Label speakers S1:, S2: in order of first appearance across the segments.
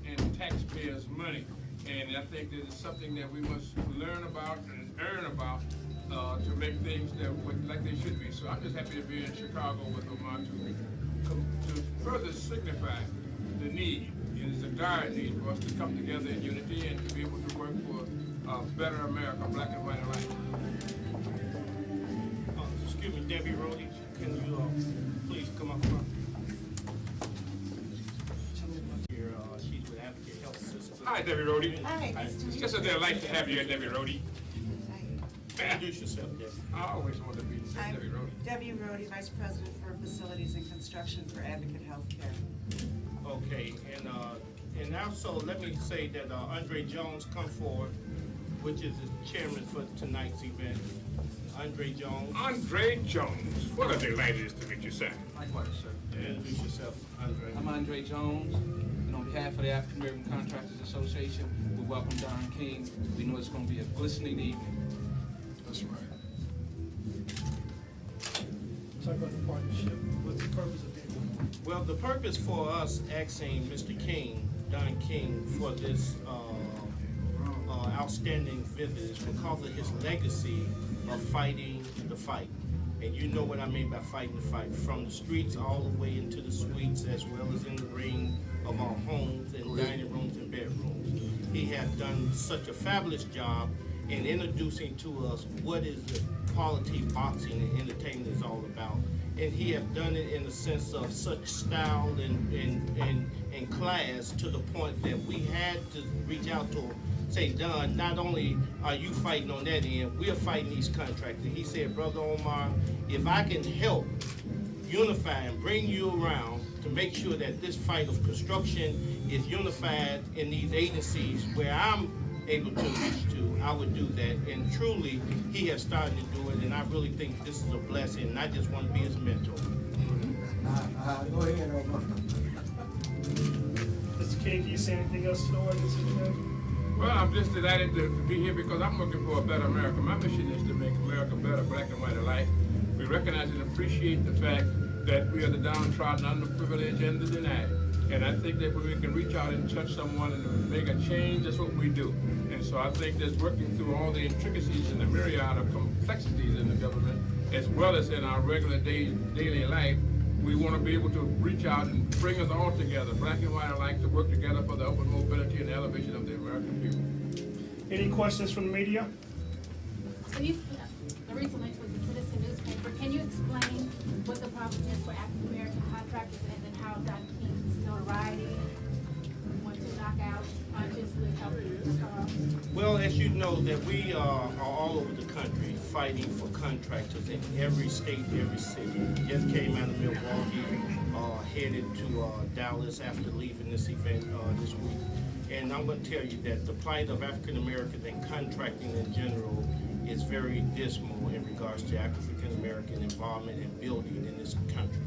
S1: and taxpayers' money. And I think that it's something that we must learn about and earn about to make things like they should be. So I'm just happy to be in Chicago with Omar to further signify the need. It is a dire need for us to come together in unity and to be able to work for a better America, black and white alike.
S2: Excuse me, Debbie Rhodey, can you please come up front? Here, she's with Advocate Health System.
S1: Hi, Debbie Rhodey.
S3: Hi, nice to meet
S1: It's
S3: you.
S1: just a delight to have you here, Debbie Rhodey.
S2: Introduce yourself, Debbie.
S1: I always wanted to be
S3: I'm
S1: Debbie Rhodey.
S3: Debbie Rhodey, Vice President for Facilities and Construction for Advocate Healthcare.
S2: Okay, and also let me say that Andre Jones come forward, which is the chairman for tonight's event. Andre Jones.
S1: Andre Jones. What a delight it is to meet you, sir.
S4: Likewise, sir.
S2: Introduce yourself, Andre.
S4: I'm Andre Jones, and on behalf of the African American Contractors Association, we welcome Don King. We know it's going to be a glistening evening.
S1: That's right.
S5: Talk about the partnership. What's the purpose of it?
S2: Well, the purpose for us asking Mr. King, Don King, for this outstanding visit is because of his legacy of fighting the fight. And you know what I mean by fighting the fight. From the streets all the way into the suites, as well as in the ring of our homes and dining rooms and bedrooms. He has done such a fabulous job in introducing to us what is the quality boxing and entertainment is all about. And he has done it in a sense of such style and class to the point that we had to reach out to him, say, Don, not only are you fighting on that end, we're fighting these contractors. He said, Brother Omar, if I can help unify and bring you around to make sure that this fight of construction is unified in these agencies where I'm able to reach to, I would do that. And truly, he has started to do it, and I really think this is a blessing, and I just want to be his mentor.
S6: Go ahead, Omar.
S5: Mr. King, can you say anything else to the audience that you have?
S1: Well, I'm just delighted to be here because I'm looking for a better America. My mission is to make America better, black and white alike. We recognize and appreciate the fact that we are the downtrodden, underprivileged, and the denied. And I think that when we can reach out and touch someone and make a change, that's what we do. And so I think that working through all the intricacies and the myriad of complexities in the government, as well as in our regular daily life, we want to be able to reach out and bring us all together, black and white alike, to work together for the open mobility and the elevation of the American people.
S5: Any questions from the media?
S7: So you, the recent link with the Citizen newspaper, can you explain what the problem is for African American contractors and then how Don King's notoriety went to knock out punches with helping the cause?
S2: Well, as you know, that we are all over the country fighting for contractors in every state, every city. Just came out of Milwaukee, headed to Dallas after leaving this event this week. And I'm going to tell you that the plight of African Americans and contracting in general is very dismal in regards to African American involvement in building in this country.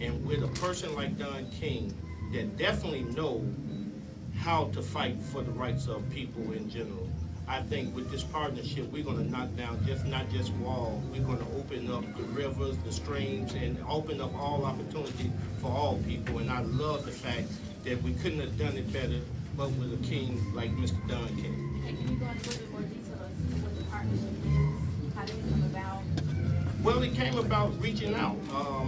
S2: And with a person like Don King that definitely know how to fight for the rights of people in general, I think with this partnership, we're going to knock down not just walls, we're going to open up the rivers, the streams, and open up all opportunity for all people. And I love the fact that we couldn't have done it better, but with a king like Mr. Don King.
S7: And can you go into a little bit more detail as to what the partnership is, how did it come about?
S2: Well, it came about reaching out.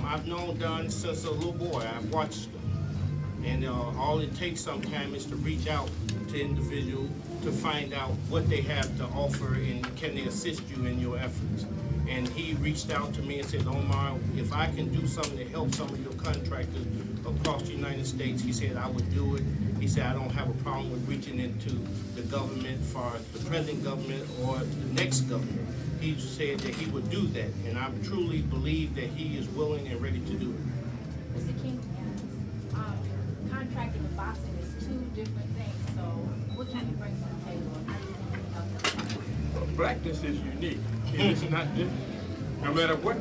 S2: I've known Don since a little boy. I've watched him. And all it takes sometimes is to reach out to individuals to find out what they have to offer and can they assist you in your efforts. And he reached out to me and said, Omar, if I can do something to help some of your contractors across the United States, he said I would do it. He said I don't have a problem with reaching into the government for the present government or the next government. He said that he would do that, and I truly believe that he is willing and ready to do it.
S7: Mr. King, contracting and boxing is two different things, so what can you bring to the table and how do you think you can help them?
S1: Well, blackness is unique. It is not different. No matter what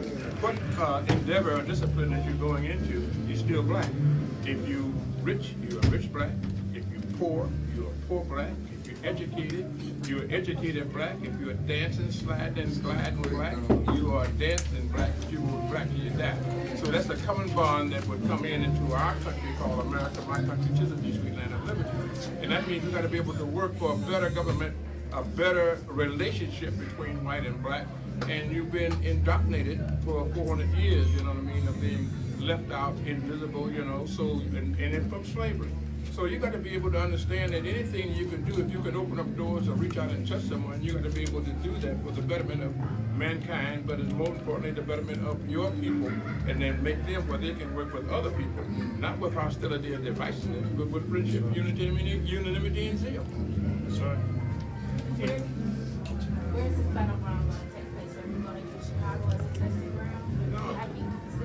S1: endeavor or discipline that you're going into, you're still black. If you rich, you're a rich black. If you poor, you're a poor black. If you you're educated black. If you're dancing, sliding, and gliding black, you are dancing black, you were black till you die. So that's a common bond that would come into our country called America, my country, tis the sweet land of liberty. And that means we got to be able to work for a better government, a better relationship between white and black. And you've been indoctrinated for 400 years, you know what I mean, of being left out, invisible, you know, so, and it's from slavery. So you got to be able to understand that anything you can do, if you can open up doors or reach out and touch someone, you got to be able to do that for the betterment of mankind, but it's more importantly the betterment of your people, and then make them where they can work with other people, not with hostility and divisiveness, but with friendship, unanimity, and zeal.
S2: That's right.
S7: Where's this battleground going to take place? Are we going to use Chicago as a testing ground?
S1: No.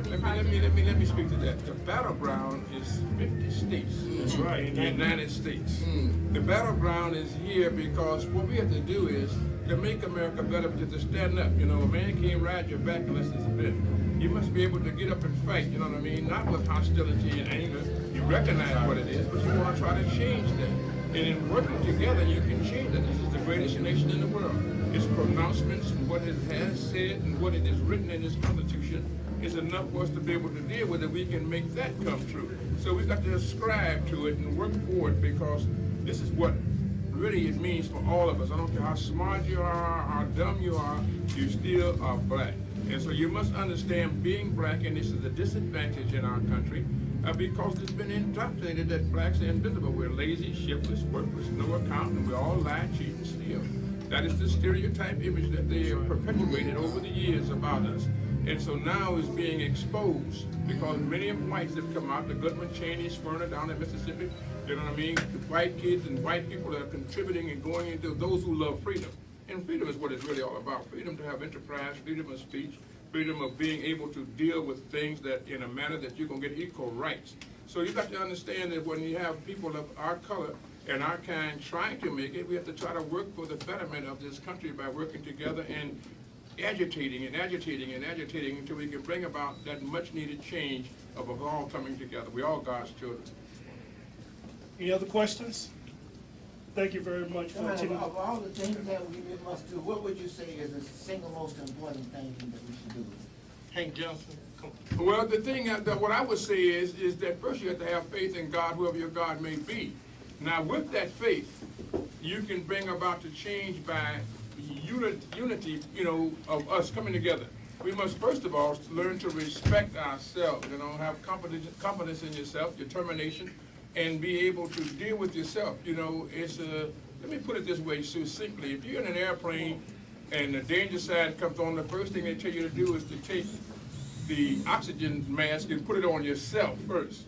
S7: Do you have any specific
S1: Let me speak to that. The battleground is 50 states.
S2: That's right.
S1: In the United States. The battleground is here because what we have to do is to make America better, but to stand up. You know, a man can't ride your back unless it's a bit. You must be able to get up and fight, you know what I mean? Not with hostility and anger. You recognize what it is, but you want to try to change that. And in working together, you can change it. This is the greatest nation in the world. Its pronouncements, what it has said, and what it is written in its Constitution is enough for us to be able to deal with it. We can make that come true. So we've got to ascribe to it and work for it, because this is what really it means for all of us. I don't care how smart you are, how dumb you are, you still are black. And so you must understand being black, and this is a disadvantage in our country, because it's been indoctrinated that blacks are invisible. We're lazy, shiftless, worthless, no accountant, we all lie, cheat, and steal. That is the stereotype image that they have perpetuated over the years about us. And so now it's being exposed, because many of the whites have come out, the Goodman, Cheney, Smyrna down in Mississippi, you know what I mean? The white kids and white people are contributing and going into those who love freedom. And freedom is what it's really all about. Freedom to have enterprise, freedom of speech, freedom of being able to deal with things that in a manner that you're going to get equal rights. So you got to understand that when you have people of our color and our kind trying to make it, we have to try to work for the betterment of this country by working together and agitating until we can bring about that much needed change of us all coming together. We're all God's children.
S5: Any other questions? Thank you very much for attending.
S6: Of all the things that we must do, what would you say is the single most important thing that we should do?
S2: Hank Johnson, come.
S1: Well, the thing that what I would say is that first you have to have faith in God, whoever your God may be. Now, with that faith, you can bring about the change by unity, you know, of us coming together. We must first of all learn to respect ourselves, you know, have confidence in yourself, determination, and be able to deal with yourself. You know, let me put it this way succinctly. If you're in an airplane and the danger sign comes on, the first thing they tell you to do is to take the oxygen mask and put it on yourself first.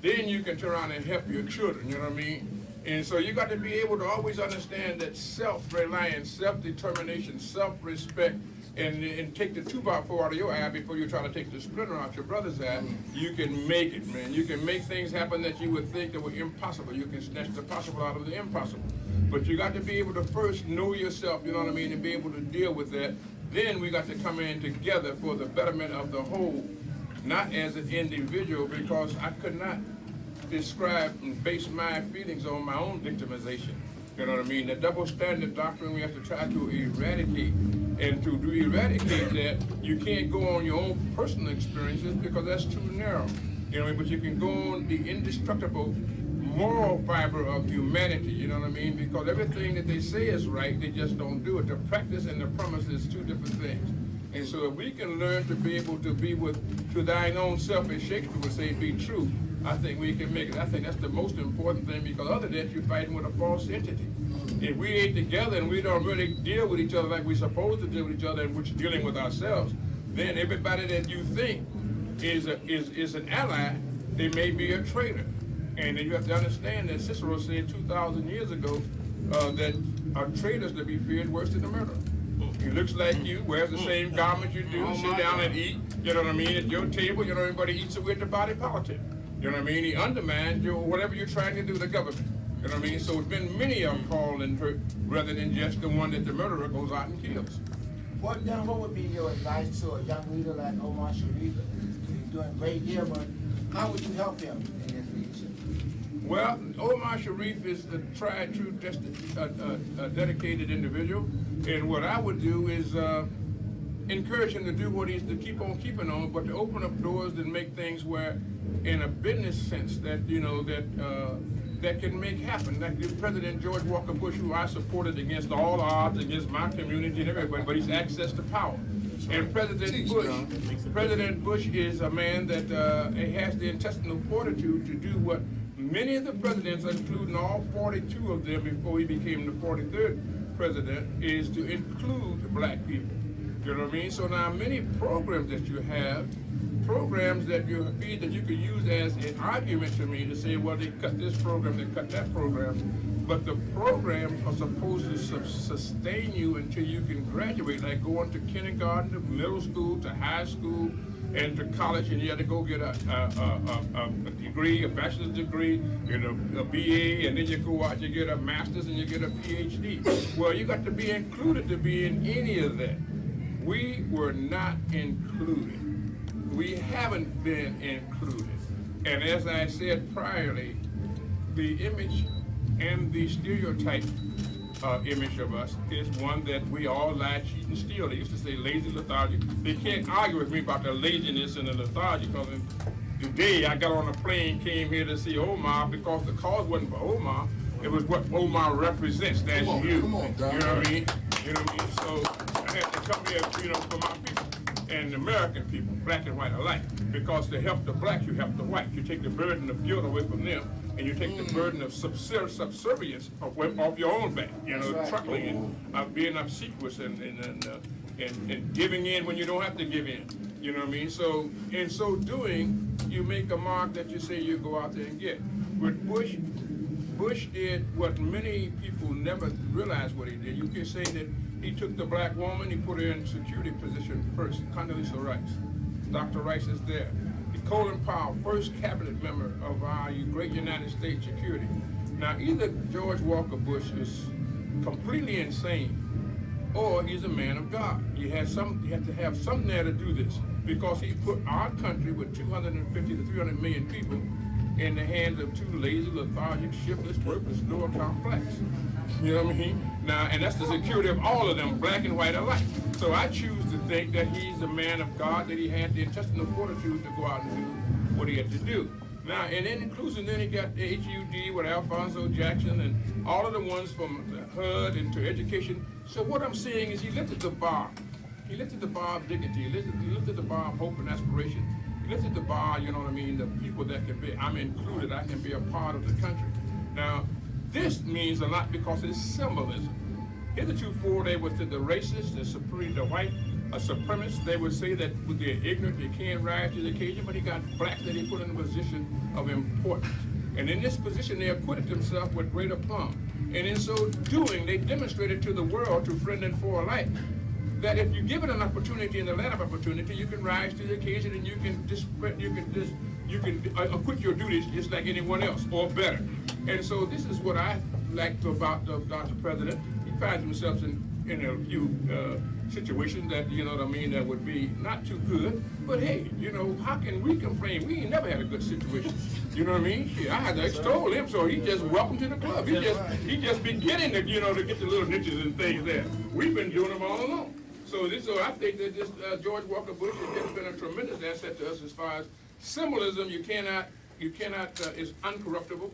S1: Then you can turn around and help your children, you know what I mean? And so you got to be able to always understand that self-reliance, self-determination, self-respect, and take the 2x4 out of your eye before you try to take the splinter out your brother's eye. You can make it, man. You can make things happen that you would think that were impossible. You can snatch the possible out of the impossible. But you got to be able to first know yourself, you know what I mean, and be able to deal with that. Then we got to come in together for the betterment of the whole, not as an individual, because I could not describe and base my feelings on my own victimization. You know what I mean? The double standard doctrine we have to try to eradicate. And to eradicate that, you can't go on your own personal experiences because that's too narrow. You know what I mean? But you can go on the indestructible moral fiber of humanity, you know what I mean? Because everything that they say is right, they just don't do it. The practice and the promise is two different things. And so if we can learn to be able to be to thine own self, as Shakespeare would say, be true, I think we can make it. I think that's the most important thing, because other than that, you're fighting with a false entity. If we ain't together and we don't really deal with each other like we're supposed to deal with each other, and which dealing with ourselves, then everybody that you think is an ally, they may be a traitor. And you have to understand that Cicero said 2,000 years ago that a traitor's to be feared worse than a murderer. He looks like you, wears the same garment you do, sit down and eat, you know what I mean, at your table, you know, everybody eats with the body politic. You know what I mean? He undermines whatever you're trying to do, the government. You know what I mean? So it's been many of them called and hurt, rather than just the one that the murderer goes out and kills.
S6: What would be your advice to a young leader like Omar Sharif? He's doing great here, but how would you help him in his leadership?
S1: Well, Omar Sharif is a tried, true, dedicated individual, and what I would do is encourage him to do what he's to keep on keeping on, but to open up doors and make things where, in a business sense, that that can make happen. Like President George Walker Bush, who I supported against all odds, against my community and everybody, but he's access to power. And President Bush is a man that has the intestinal fortitude to do what many of the presidents, including all 42 of them before he became the 43rd president, is to include black people. You know what I mean? So now many programs that you have, programs that you feed that you could use as an argument to me to say, well, they cut this program, they cut that program, but the programs are supposed to sustain you until you can graduate, like going to kindergarten, to middle school, to high school, and to college, and you had to go get a degree, a bachelor's degree, get a BA, and then you go out, you get a master's, and you get a PhD. Well, you got to be included to be in any of that. We were not included. We haven't been included. And as I said priorly, the image and the stereotype image of us is one that we all lie, cheat, and steal. They used to say lazy, lethargic. They can't argue with me about the laziness and the lethargy, because today I got on a plane, came here to see Omar, because the cause wasn't for Omar, it was what Omar represents. That's you. You know what I mean? You know what I mean? So I had to come here, for my people and American people, black and white alike, because to help the blacks, you help the whites. You take the burden of guilt away from them, and you take the burden of subservience off your own back. Truckling and being obsequious and giving in when you don't have to give in. You know what I mean? So in so doing, you make a mark that you say you go out there and get. With Bush did what many people never realized what he did. You can say that he took the black woman, he put her in security position first. Condoleezza Rice. Dr. Rice is there. Colin Powell, first cabinet member of our great United States security. Now, either George Walker Bush is completely insane, or he's a man of God. He had to have something there to do this, because he put our country with 250 to 300 million people in the hands of two lazy, lethargic, shiftless, worthless, lower complex. You know what I mean? Now, and that's the security of all of them, black and white alike. So I choose to think that he's a man of God, that he had the intestinal fortitude to go out and do what he had to do. Now, and in inclusion, then he got the HUD with Alphonso Jackson and all of the ones from the HUD into education. So what I'm saying is he lifted the bar. He lifted the bar of dignity. He lifted the bar of hope and aspiration. He lifted the bar, you know what I mean, the people that can be, I'm included, I can be a part of the country. Now, this means a lot because it's symbolism. Heretofore, they were to the racists, the white supremacists. They would say that they're ignorant, they can't rise to the occasion, but he got blacks that he put in a position of importance. And in this position, they acquitted themselves with great aplomb. And in so doing, they demonstrated to the world, to friend and foe alike, that if you give it an opportunity and the land of opportunity, you can rise to the occasion and you can acquit your duties just like anyone else, or better. And so this is what I like about Dr. President. He finds himself in a few situations that, you know what I mean, that would be not too good. But hey, how can we complain? We ain't never had a good situation. You know what I mean? Shit, I had to extol him, so he just welcome to the club. He just beginning to, to get the little niches and things there. We've been doing them all along. So I think that this George Walker Bush has just been a tremendous asset to us as far as symbolism. You cannot is uncorruptible,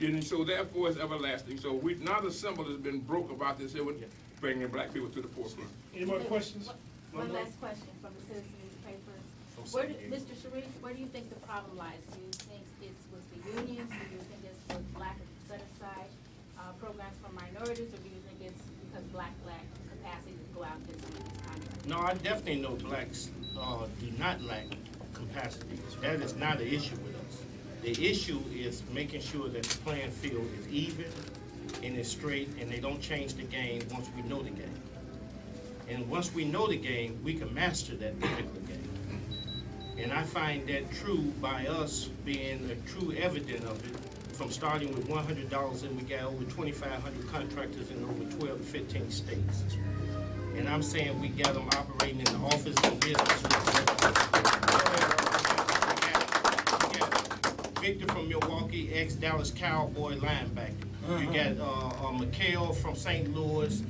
S1: and so therefore it's everlasting. So now the symbol has been broke about this here with bringing black people to the forefront.
S5: Any more questions?
S7: One last question from the Citizen newspaper. Mr. Sharif, where do you think the problem lies? Do you think it's with the unions? Do you think it's with lack of set-aside programs for minorities, or do you think it's because black capacity to go out and get some of these contracts?
S2: No, I definitely know blacks do not lack capacity. That is not an issue with us. The issue is making sure that the playing field is even and it's straight, and they don't change the game once we know the game. And once we know the game, we can master that particular game. And I find that true by us being a true evidence of it, from starting with $100 and we got over 2,500 contractors in over 12 to 15 states. And I'm saying we got them operating in the office and business. Victor from Milwaukee, ex-Dallas Cowboy linebacker. You got Mikhail from St. Louis,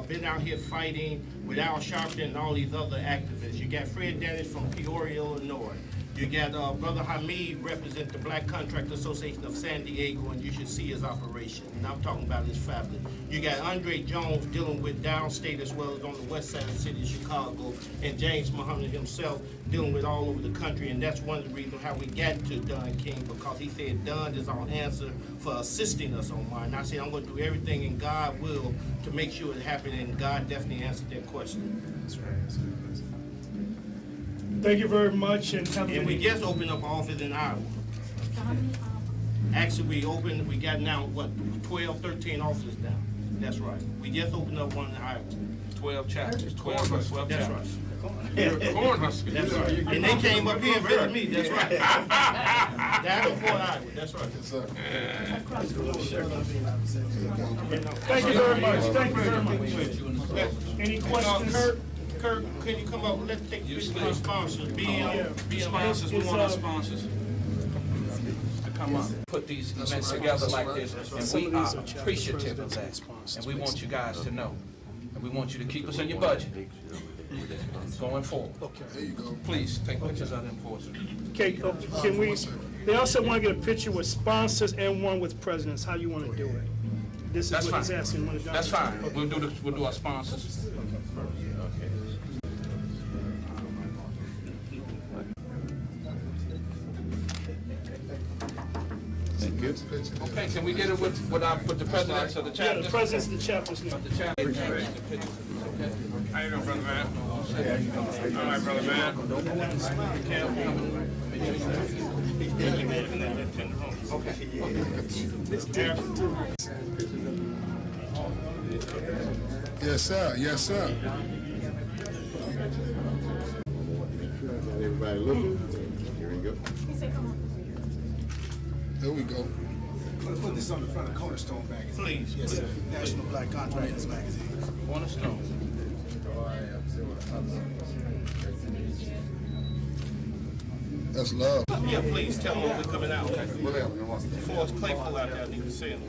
S2: been out here fighting with Al Sharpton and all these other activists. You got Fred Dennis from Peoria, Illinois. You got Brother Hamid represent the Black Contractor Association of San Diego, and you should see his operation. And I'm talking about his family. You got Andre Jones dealing with downstate as well as on the west side of the city of Chicago, and James Muhammad himself dealing with all over the country. And that's one of the reasons how we got to Don King, because he said Don is our answer for assisting us on mine. And I said I'm going to do everything in God's will to make sure it happens, and God definitely answered that question.
S5: That's right. Thank you very much, and have a
S2: And
S5: good
S2: we
S5: evening.
S2: just opened up an office in Iowa.
S7: So how many,
S2: Actually, we got now, what, 12, 13 offices now. That's right. We just opened up one in Iowa.
S4: 12 chapters, 12
S2: That's
S4: chapters.
S2: right.
S1: You're a corn husker.
S2: That's right. And they came up here and visited me, that's right. Davenport, Iowa, that's right.
S5: Thank you very much, thank you very much. Any questions?
S2: Kirk, can you come up, let's take a picture of our sponsors, BM.
S4: Sponsors, we want our sponsors to come up, put these events together like this, and we are appreciative of that. And we want you guys to know, and we want you to keep us in your budget going forward. Please, take pictures of them for us.
S5: Okay, can we, they also want to get a picture with sponsors and one with presidents, how you want to do it? This is
S4: That's
S5: what he's
S4: fine.
S5: asking. One of John's-
S4: That's fine, we'll do our sponsors. Okay, can we get it with the presidents of the
S5: Yeah,
S4: chapters?
S5: the presidents of the chapters.
S4: Of the chapters. Okay.
S1: How you doing, brother man? All right, brother man.
S8: Yes, sir. Yes, sir.
S9: Everybody looking? Here we go.
S8: There we go.
S10: Put this on the front of Cornerstone magazine.
S2: Please,
S10: Yes, sir. National Black Contractors magazine.
S4: Cornerstone.
S8: That's love.
S2: yeah, please tell them we're coming out.
S9: Whatever.
S2: Forrest Claypool out there, I need to see him.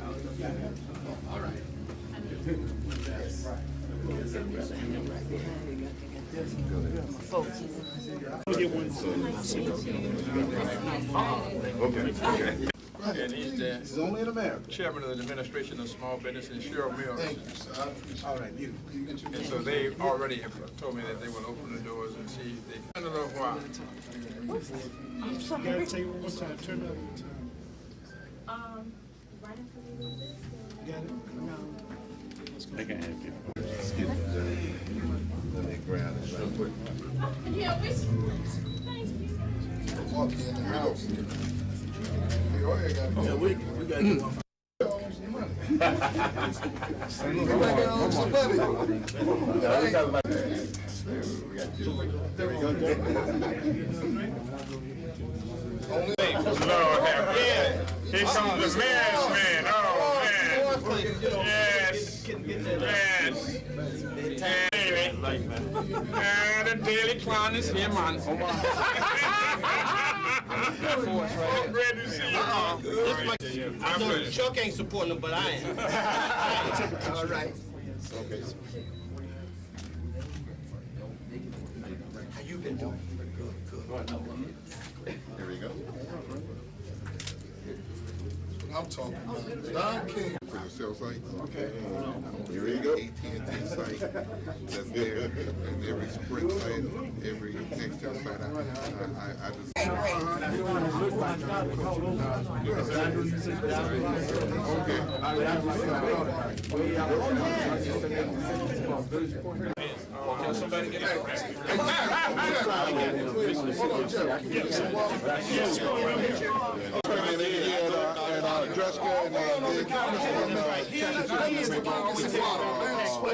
S5: I'll get one.
S9: Okay.
S1: And he's the
S10: This is only in America.
S1: chairman of the Administration of Small Business in Sherrill Mills.
S8: Thank you, sir. I appreciate
S10: All right, beautiful.
S1: And so they already have told me that they will open the doors and see if they can. In a little while.
S5: You gotta take it one more time, turn it up one time.
S7: right after we do this,
S5: You got it?
S9: They can have you. Excuse me. Let me grab it real quick.
S7: yeah,
S8: walk in the house. Hey, oh, yeah, got
S10: Yeah, we gotta do one.
S1: Lord have mercy. Here comes the man's man. Oh, man. Yes. Yes. And the Daily Clown is here, man. I'm ready to see you. I'm ready.
S2: Chuck ain't supporting them, but I am.
S10: All right.
S9: Okay.
S10: How you been doing?
S9: Here we go.
S8: I'm talking about. Don King.
S9: For the cell site.
S8: Okay.
S9: Here we go.
S8: AT&T site that's there, and every Sprint site, every Nextel site. I just.
S4: Can somebody get out?
S8: Drescher and
S2: I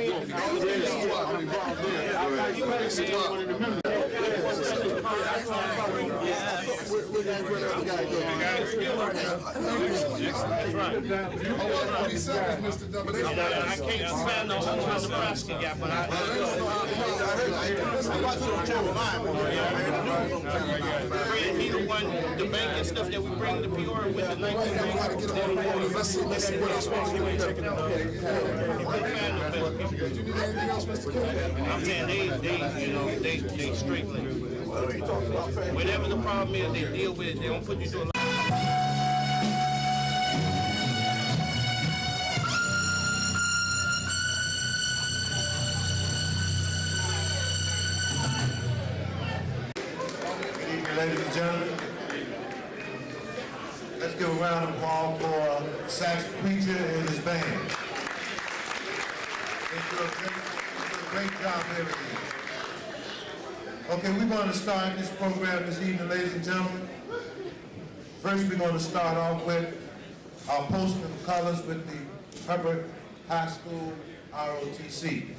S2: can't stand no Nebraska guy, but Fred, he the one, the bank and stuff that we bring to Peoria with the 19.
S10: Let's see what else we can do.
S2: I'm saying they straight like whatever the problem is, they deal with it. They don't put you through a lot.
S11: Ladies and gentlemen, let's give a round of applause for Sax Preacher and his band. They do a great job everything. Okay, we're going to start this program this evening, ladies and gentlemen. First, we're going to start off with our posting of colors with the Herbert High School ROTC.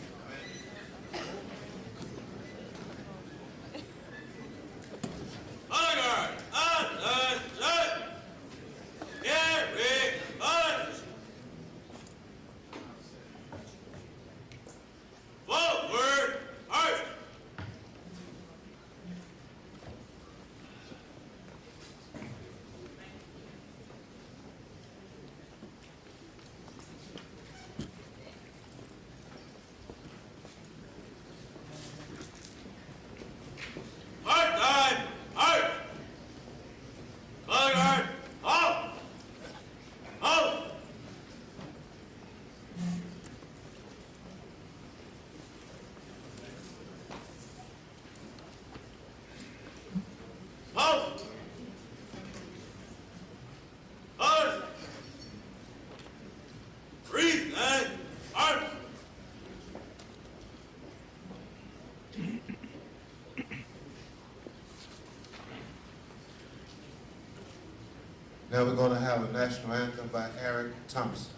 S11: Now we're going to have a national anthem by Eric Thompson.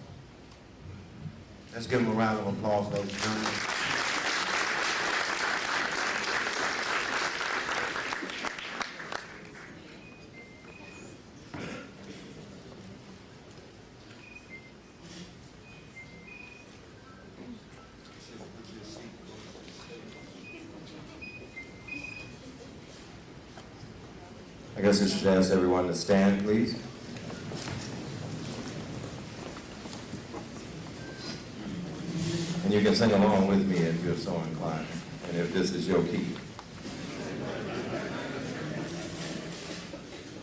S11: Let's give him a round of applause, ladies and gentlemen.
S12: I guess I should ask everyone to stand, please. And you can sing along with me if you're so inclined, and if this is your key.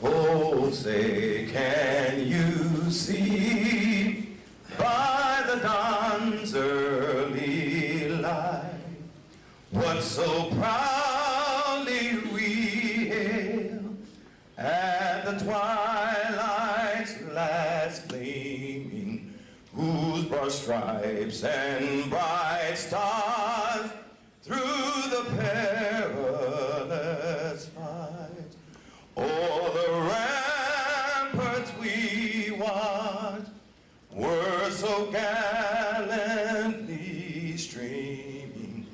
S12: Oh, say, can you see by the dawn's early light what so proudly we hail at the twilight's last gleaming, whose broad stripes and bright stars through the perilous fight o'er the ramparts we watched were so gallantly streaming,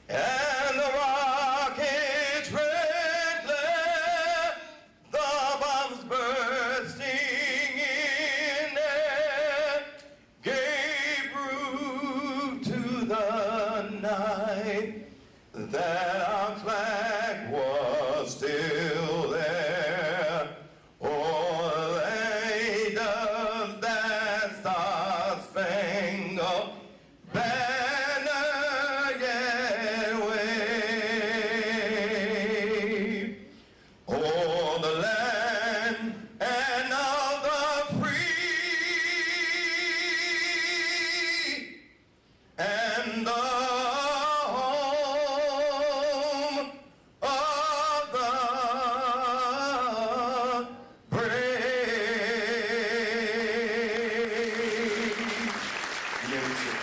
S12: and the rockets' red glare, the bombs bursting in air, gave proof to the night that our flag was still there. Oh, they does that star-spangled banner yet wave o'er the land and of the free and the home of the brave. And then we sing.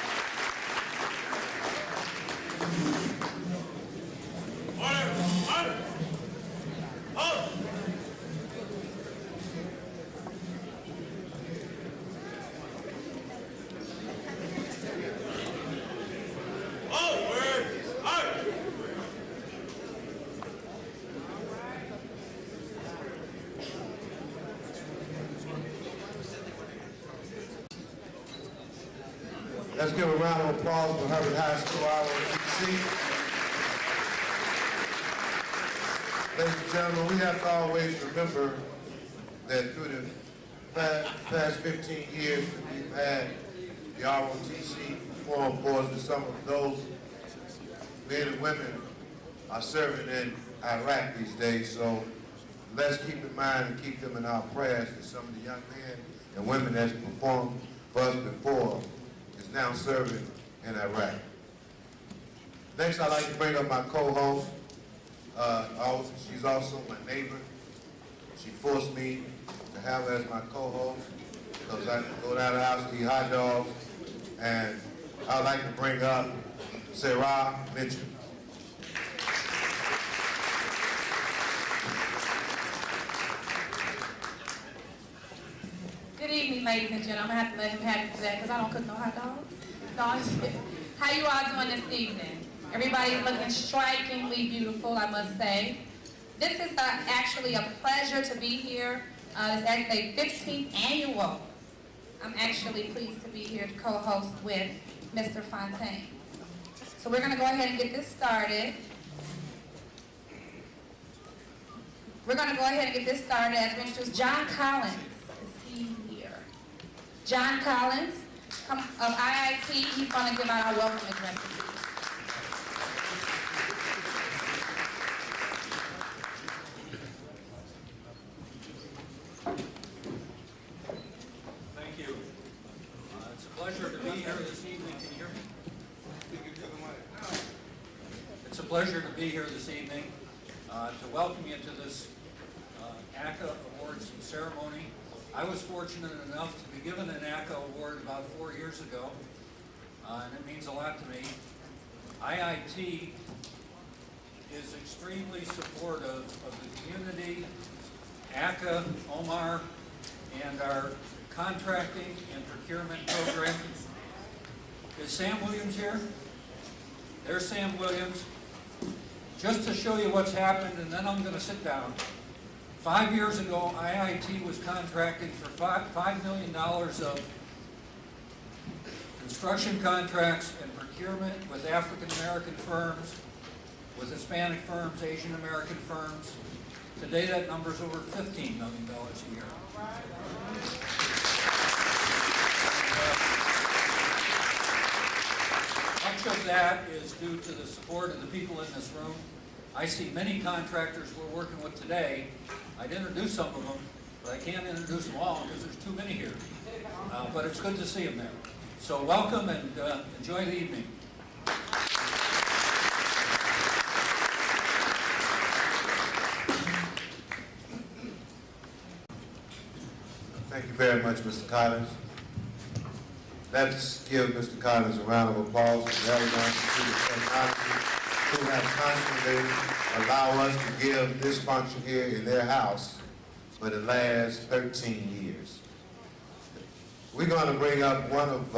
S11: Let's give a round of applause for Herbert High School ROTC. Ladies and gentlemen, we have to always remember that through the past 15 years that we've had the ROTC Forum Boards, and some of those men and women are serving in Iraq these days. So let's keep in mind and keep them in our prayers that some of the young men and women that's performed for us before is now serving in Iraq. Next, I'd like to bring up my co-host. She's also my neighbor. She forced me to have her as my co-host because I can go down the house and eat hot dogs. And I'd like to bring up Sarah Mitchell.
S13: Good evening, ladies and gentlemen. I'm gonna have to let him have it for that because I don't cook no hot dogs. No, how you all doing this evening? Everybody's looking strikingly beautiful, I must say. This is actually a pleasure to be here. It's actually 15th annual. I'm actually pleased to be here to co-host with Mr. Fontaine. So we're gonna go ahead and get this started. We're gonna go ahead and get this started as we introduce John Collins. Is he here? John Collins of IIT. He's gonna give out our welcome address.
S14: Pleasure to be here this evening. Can you hear me? It's a pleasure to be here this evening to welcome you to this ACA Awards ceremony. I was fortunate enough to be given an ACA award about 4 years ago, and it means a lot to me. IIT is extremely supportive of the community, ACA, Omar, and our contracting and procurement program. Is Sam Williams here? There's Sam Williams. Just to show you what's happened, and then I'm going to sit down. 5 years ago, IIT was contracting for $5 million of construction contracts and procurement with African American firms, with Hispanic firms, Asian American firms. Today that number's over $15 million a year. Much of that is due to the support of the people in this room. I see many contractors we're working with today. I'd introduce some of them, but I can't introduce them all because there's too many here. But it's good to see them there. So welcome and enjoy the evening.
S11: Thank you very much, Mr. Collins. Let's give Mr. Collins a round of applause for everyone Institute of Technology who have constantly allowed us to give this function here in their house for the last 13 years. We're going to bring up one of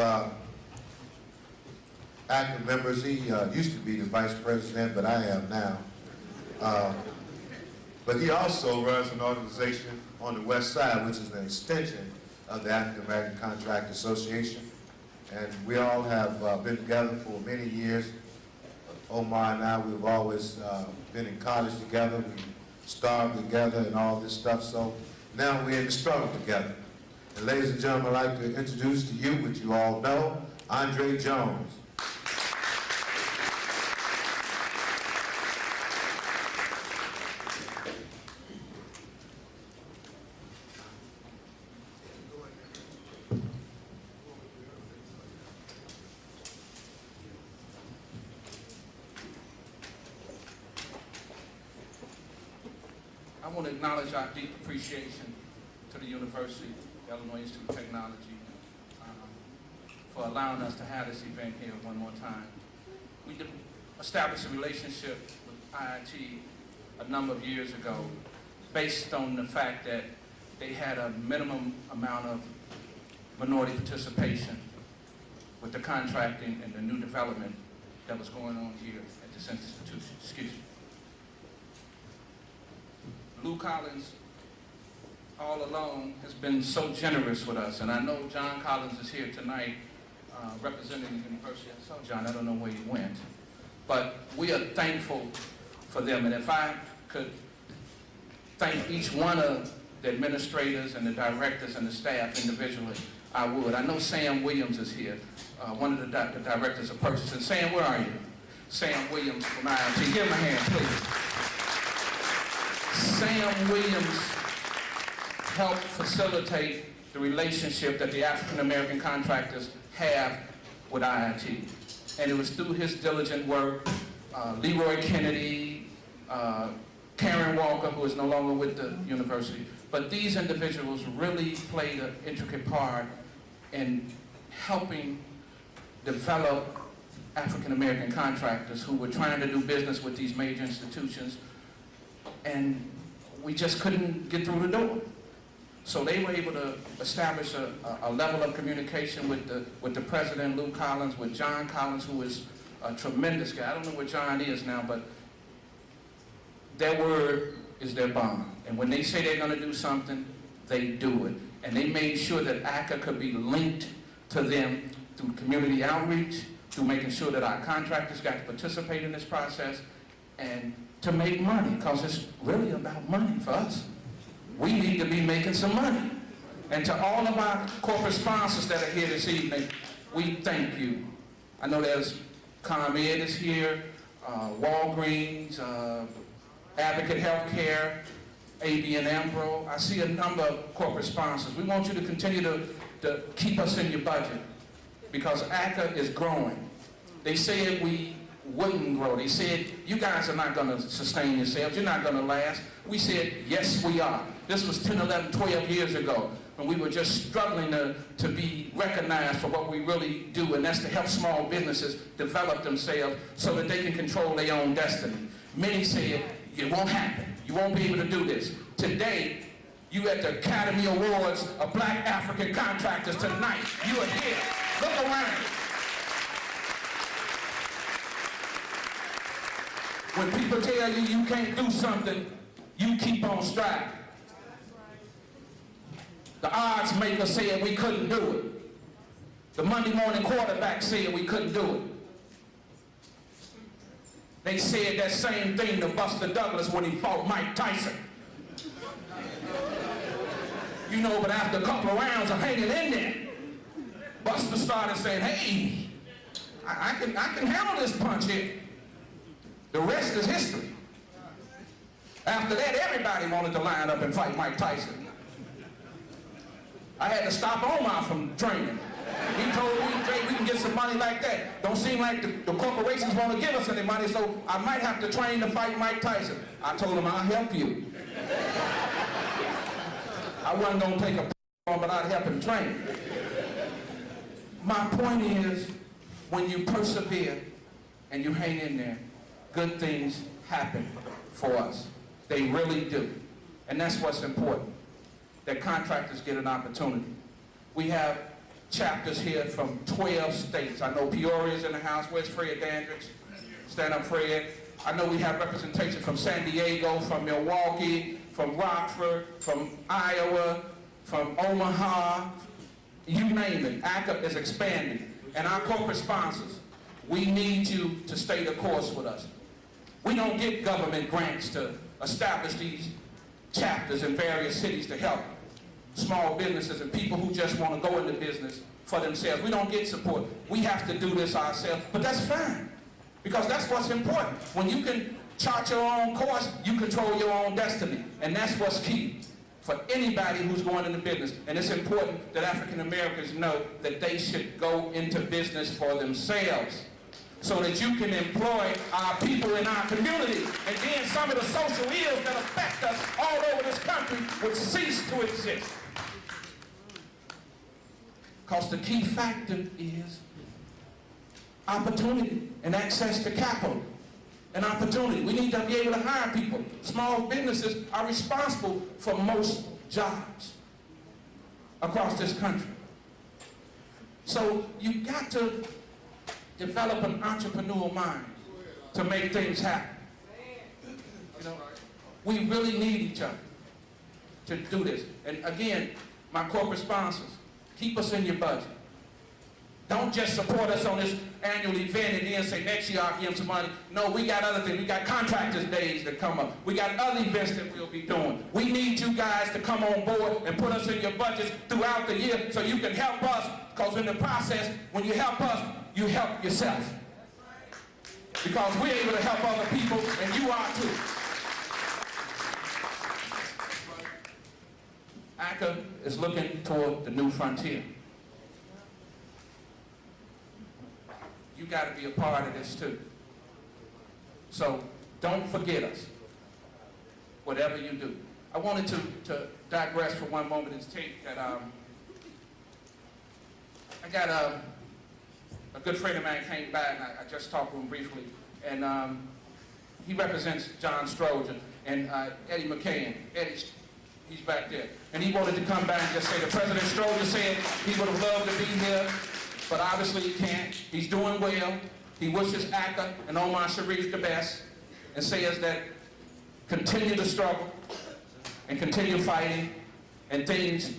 S11: active members. He used to be the vice president, but I am now. But he also runs an organization on the west side, which is an extension of the African American Contract Association. And we all have been together for many years. Omar and I, we've always been in college together. We starved together and all this stuff. So now we're in the struggle together. And ladies and gentlemen, I'd like to introduce to you, which you all know, Andre Jones.
S4: I want to acknowledge our deep appreciation to the University, Illinois Institute of Technology, for allowing us to have this event here one more time. We established a relationship with IIT a number of years ago based on the fact that they had a minimum amount of minority participation with the contracting and the new development that was going on here at this institution. Excuse me. Lou Collins, all along, has been so generous with us, and I know John Collins is here tonight representing the university. I saw John, I don't know where he went. But we are thankful for them. And if I could thank each one of the administrators and the directors and the staff individually, I would. I know Sam Williams is here, one of the directors of purchasing. Sam, where are you? Sam Williams from IIT. Give him a hand, please. Sam Williams helped facilitate the relationship that the African American contractors have with IIT. And it was through his diligent work, Leroy Kennedy, Karen Walker, who is no longer with the university, but these individuals really played an intricate part in helping develop African American contractors who were trying to do business with these major institutions, and we just couldn't get through the door. So they were able to establish a level of communication with the president, Lou Collins, with John Collins, who is a tremendous guy. I don't know where John is now, but their word is their bond. And when they say they're going to do something, they do it. And they made sure that ACA could be linked to them through community outreach, through making sure that our contractors got to participate in this process, and to make money, because it's really about money for us. We need to be making some money. And to all of our corporate sponsors that are here this evening, we thank you. I know there's ComEd is here, Walgreens, Advocate Healthcare, ABN AMRO. I see a number of corporate sponsors. We want you to continue to keep us in your budget, because ACA is growing. They said we wouldn't grow. They said, you guys are not going to sustain yourselves. You're not going to last. We said, yes, we are. This was 10, 11, 12 years ago, when we were just struggling to be recognized for what we really do, and that's to help small businesses develop themselves so that they can control their own destiny. Many said, it won't happen. You won't be able to do this. Today, you at the Academy Awards of Black African Contractors tonight. You are here. Look around. When people tell you you can't do something, you keep on striving. The odds maker said we couldn't do it. The Monday morning quarterback said we couldn't do it. They said that same thing to Buster Douglas when he fought Mike Tyson. You know, but after a couple of rounds of hanging in there, Buster started saying, hey, I can handle this punch here. The rest is history. After that, everybody wanted to line up and fight Mike Tyson. I had to stop Omar from training. He told me, Jay, we can get some money like that. Don't seem like the corporations want to give us any money, so I might have to train to fight Mike Tyson. I told him, I'll help you. I wasn't going to take a on, but I'd help him train. My point is, when you persevere and you hang in there, good things happen for us. They really do. And that's what's important, that contractors get an opportunity. We have chapters here from 12 states. I know Peoria's in the house. Where's Fred Dandridge? Stand up, Fred. I know we have representation from San Diego, from Milwaukee, from Rockford, from Iowa, from Omaha. You name it. ACA is expanding. And our corporate sponsors, we need you to stay the course with us. We don't get government grants to establish these chapters in various cities to help small businesses and people who just want to go into business for themselves. We don't get support. We have to do this ourselves, but that's fine, because that's what's important. When you can chart your own course, you control your own destiny, and that's what's key for anybody who's going into business. And it's important that African Americans know that they should go into business for themselves, so that you can employ our people in our community, and then some of the social ills that affect us all over this country would cease to exist. Because the key factor is opportunity and access to capital and opportunity. We need to be able to hire people. Small businesses are responsible for most jobs across this country. So you've got to develop an entrepreneurial mind to make things happen. You know, we really need each other to do this. And again, my corporate sponsors, keep us in your budget. Don't just support us on this annual event and then say next year I'll give them some money. No, we got other things. We got contractors days that come up. We got other events that we'll be doing. We need you guys to come on board and put us in your budgets throughout the year so you can help us, because in the process, when you help us, you help yourself. Because we're able to help other people, and you are too. ACA is looking toward the new frontier. You got to be a part of this too. So don't forget us, whatever you do. I wanted to digress for one moment and state that I got a good friend of mine came by, and I just talked to him briefly, and he represents John Stroger and Eddie McCann. He's back there. And he wanted to come by and just say that President Stroger said he would have loved to be here, but obviously he can't. He's doing well. He wishes ACA and Omar Sharif the best, and says that continue to struggle and continue fighting, and things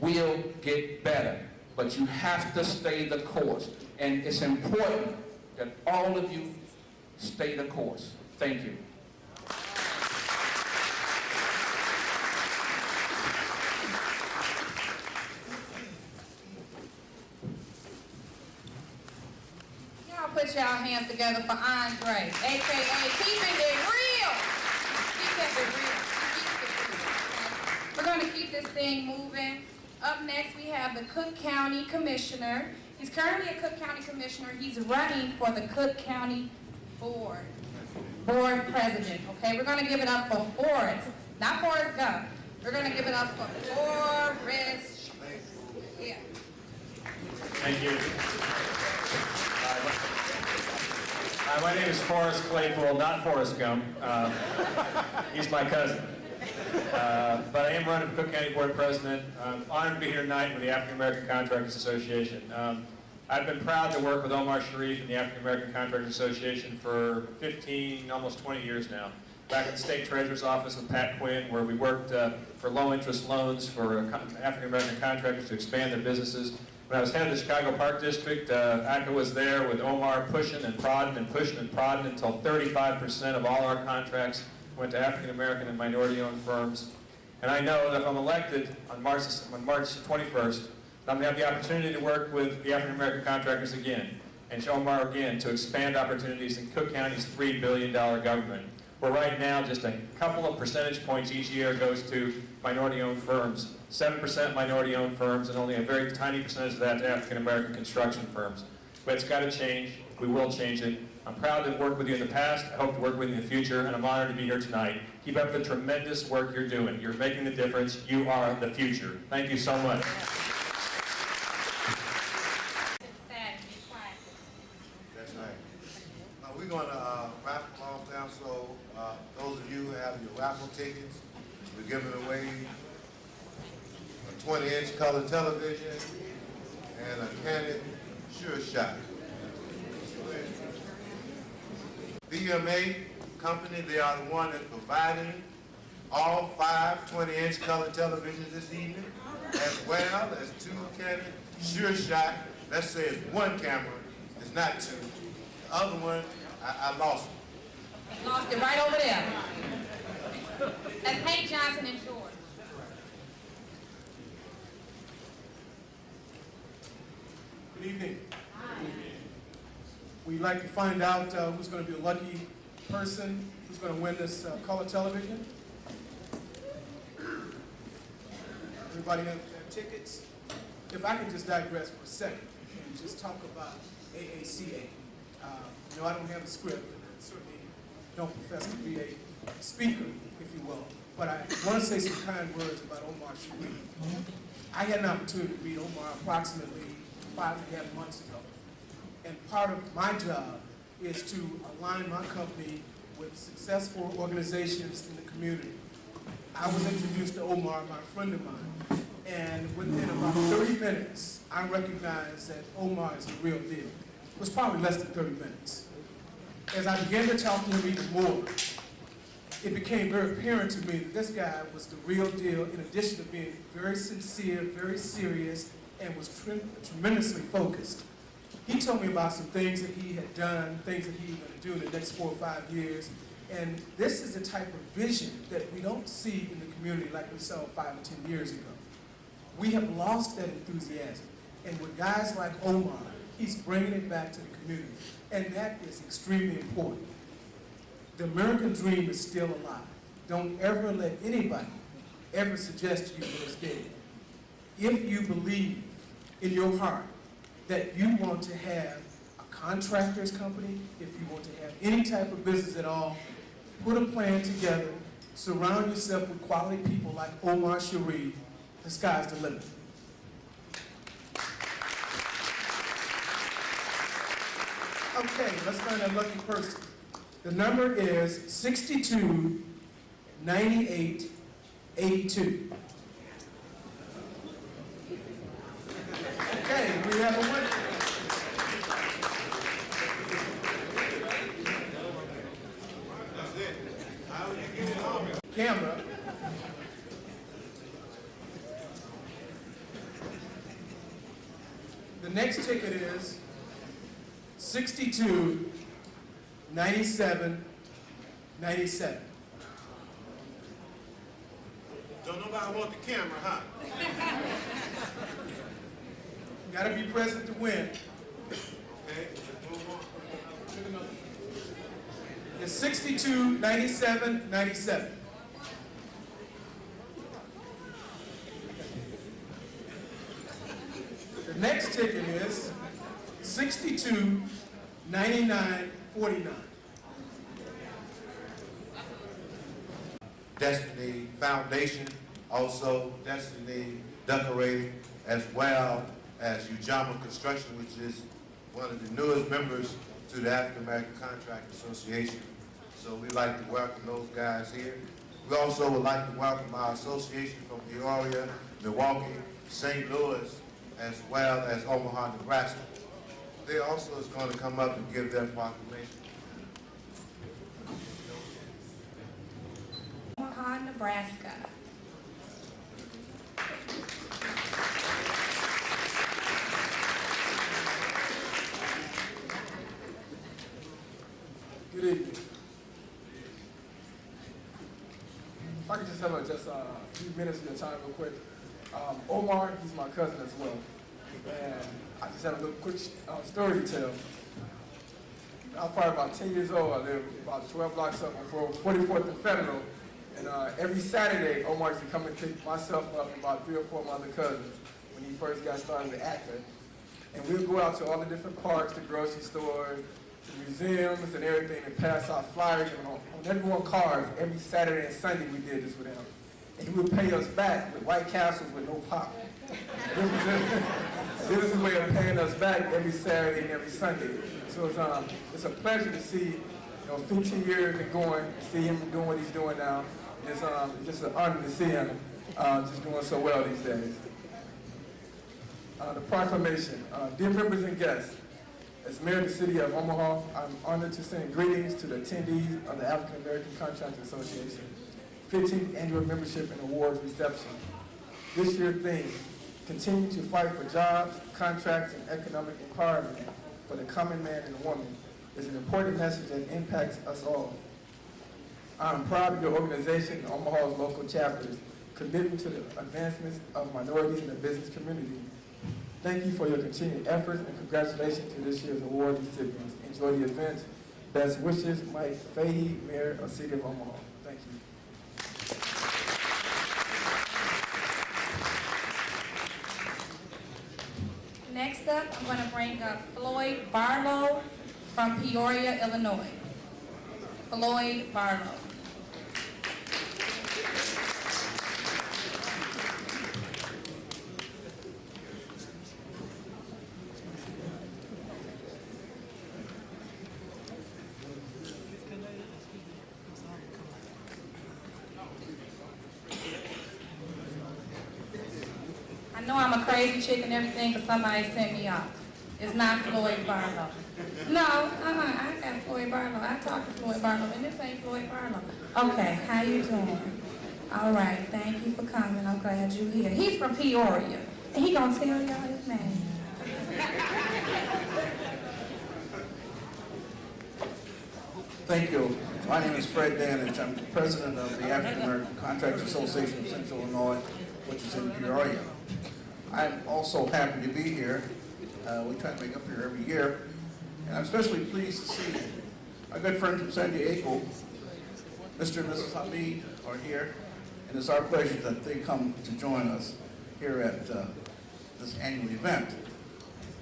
S4: will get better. But you have to stay the course. And it's important that all of you stay the course. Thank you.
S13: Y'all put y'all hands together for Andre, a.k.a. Keeping It Real. He kept it real. We're going to keep this thing moving. Up next, we have the Cook County Commissioner. He's currently a Cook County Commissioner. He's running for the Cook County Board President. Okay, we're going to give it up for Forrest, not Forrest Gump. We're going to give it up for Forrest. Yeah.
S15: Thank you. My name is Forrest Claypool, not Forrest Gump. He's my cousin. But I am running for Cook County Board President. I'm honored to be here tonight with the African American Contractors Association. I've been proud to work with Omar Sharif and the African American Contractors Association for 15, almost 20 years now. Back at the State Treasurer's Office with Pat Quinn, where we worked for low-interest loans for African American contractors to expand their businesses. When I was head of the Chicago Park District, ACA was there with Omar pushing and prodding and pushing and prodding until 35% of all our contracts went to African American and minority-owned firms. And I know that if I'm elected on March 21st, I'm going to have the opportunity to work with the African American contractors again and Omar again to expand opportunities in Cook County's $3 billion government, where right now just a couple of percentage points each year goes to minority-owned firms, 7% minority-owned firms, and only a very tiny percentage of that to African American construction firms. But it's got to change. We will change it. I'm proud to have worked with you in the past. I hope to work with you in the future, and I'm honored to be here tonight. Keep up the tremendous work you're doing. You're making the difference. You are the future. Thank you so much.
S11: That's right. We're going to raffle off now, so those of you who have your raffle tickets, we're giving away a 20-inch color television and a Canon Sure Shot. BMA company, they are the one that's providing all 5 20-inch color televisions this evening, as well as 2 Canon Sure Shot. Let's say it's 1 camera, it's not 2. The other one, I lost it.
S13: Lost it right over there. That's Hank Johnson and George.
S16: Good evening. We'd like to find out who's going to be the lucky person who's going to win this color television. Everybody have tickets? If I can just digress for a second and just talk about AACA. No, I don't have a script, and I certainly don't profess to be a speaker, if you will. But I want to say some kind words about Omar Sharif. I had an opportunity to meet Omar approximately 5.5 months ago. And part of my job is to align my company with successful organizations in the community. I was introduced to Omar by a friend of mine, and within about 30 minutes, I recognized that Omar is the real deal. It was probably less than 30 minutes. As I began to talk to him even more, it became very apparent to me that this guy was the real deal, in addition to being very sincere, very serious, and was tremendously focused. He told me about some things that he had done, things that he was going to do in the next 4 or 5 years. And this is the type of vision that we don't see in the community like we saw 5 or 10 years ago. We have lost that enthusiasm. And with guys like Omar, he's bringing it back to the community. And that is extremely important. The American dream is still alive. Don't ever let anybody ever suggest to you that it's dead. If you believe in your heart that you want to have a contractor's company, if you want to have any type of business at all, put a plan together, surround yourself with quality people like Omar Sharif, the sky's the limit. Okay, let's find a lucky person. The number is 629882. Okay, we have a winner. Camera. The next ticket is 629797.
S11: Don't nobody want the camera, huh?
S16: Gotta be present to win.
S11: Okay, let's move on.
S16: It's 629797. The next ticket is 629949.
S11: Destiny Foundation, also Destiny Decorating, as well as Ujamaa Construction, which is one of the newest members to the African American Contract Association. So we'd like to welcome those guys here. We also would like to welcome our association from Peoria, Milwaukee, St. Louis, as well as Omaha, Nebraska. They also is going to come up and give their proclamation.
S13: Omaha, Nebraska.
S10: Good evening. If I could just have a few minutes of your time real quick. Omar, he's my cousin as well. And I just have a little quick story to tell. I was probably about 10 years old. I lived about 12 blocks up on 44th and Federal. And every Saturday, Omar used to come and pick myself up and about 3 or 4 of my other cousins when he first got started as an actor. And we would go out to all the different parks, the grocery stores, the museums and everything, and pass out flyers on everyone's cars. Every Saturday and Sunday we did this with him. And he would pay us back with White Castles with no pop. This is a way of paying us back every Saturday and every Sunday. So it's a pleasure to see, 15 years and going, to see him doing what he's doing now. It's just an honor to see him just doing so well these days. The proclamation. Dear members and guests, as Mayor of the City of Omaha, I'm honored to send greetings to the attendees of the African American Contractors Association 15th Annual Membership and Awards Reception. This year's theme, continue to fight for jobs, contracts, and economic empowerment for the common man and woman, is an important message that impacts us all. I am proud of your organization and Omaha's local chapters, commitment to the advancements of minorities in the business community. Thank you for your continued efforts and congratulations to this year's award recipients. Enjoy the events. Best wishes, Mike Fahey, Mayor of the City of Omaha. Thank you.
S13: Next up, I'm going to bring up Floyd Barlow from Peoria, Illinois. Floyd Barlow. I know I'm a crazy chick and everything, but somebody sent me off. It's not Floyd Barlow. No, I got Floyd Barlow. I talked to Floyd Barlow, and this ain't Floyd Barlow. Okay, how you doing? All right, thank you for coming. I'm glad you're here. He's from Peoria. He gonna tell y'all his name.
S17: Thank you. My name is Fred Danich. I'm the president of the African American Contractors Association of Central Illinois, which is in Peoria. I'm also happy to be here. We try to make up here every year. And I'm especially pleased to see my good friend from San Diego, Mr. and Mrs. Hamid, are here. And it's our pleasure that they come to join us here at this annual event.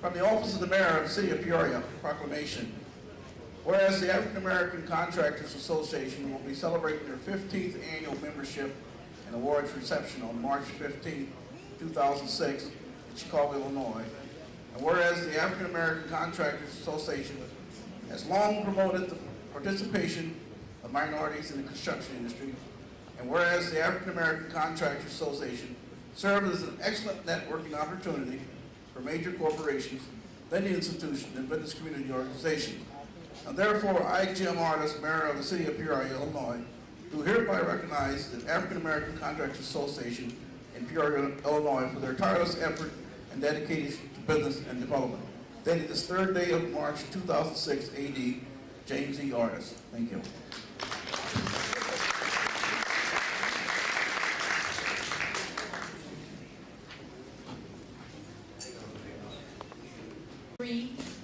S17: From the Office of the Mayor of the City of Peoria, proclamation. Whereas the African American Contractors Association will be celebrating their 15th annual membership and awards reception on March 15, 2006 in Chicago, Illinois. And whereas the African American Contractors Association has long promoted the participation of minorities in the construction industry, and whereas the African American Contractors Association serves as an excellent networking opportunity for major corporations, lending institutions, and business community organizations. And therefore, I, Jim Artis, Mayor of the City of Peoria, Illinois, do hereby recognize the African American Contractors Association in Peoria, Illinois for their tireless effort and dedication to business and development. Dated this 3rd day of March 2006 AD, James E. Artis. Thank you.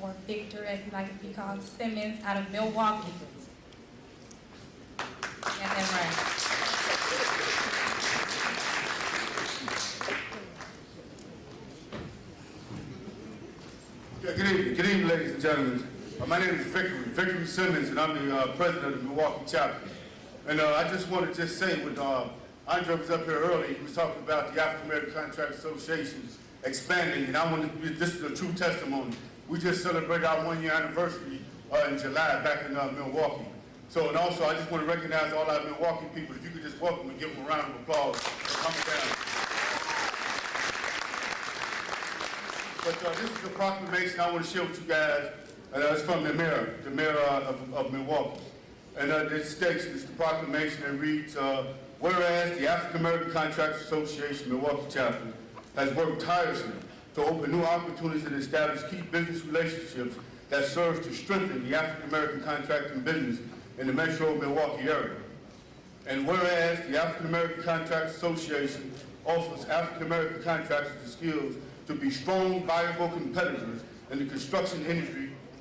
S13: Or Victor, as he likes to be called, Simmons, out of Milwaukee. Get that right.
S11: Yeah, good evening, ladies and gentlemen. My name is Victor Simmons, and I'm the president of the Milwaukee chapter. And I just want to say, when Andre was up here early, he was talking about the African American Contractors Association expanding, and I want to, this is a true testimony. We just celebrated our 1-year anniversary in July back in Milwaukee. So, and also I just want to recognize all our Milwaukee people. If you could just welcome and give them a round of applause for coming down. But this is a proclamation I want to share with you guys. It's from the mayor of Milwaukee. And it states, it's the proclamation that reads, whereas the African American Contractors Association Milwaukee chapter has worked tirelessly to open new opportunities and establish key business relationships that serve to strengthen the African American contracting business in the metro Milwaukee area. And whereas the African American Contractors Association offers African American contractors the skills to be strong, viable competitors in the construction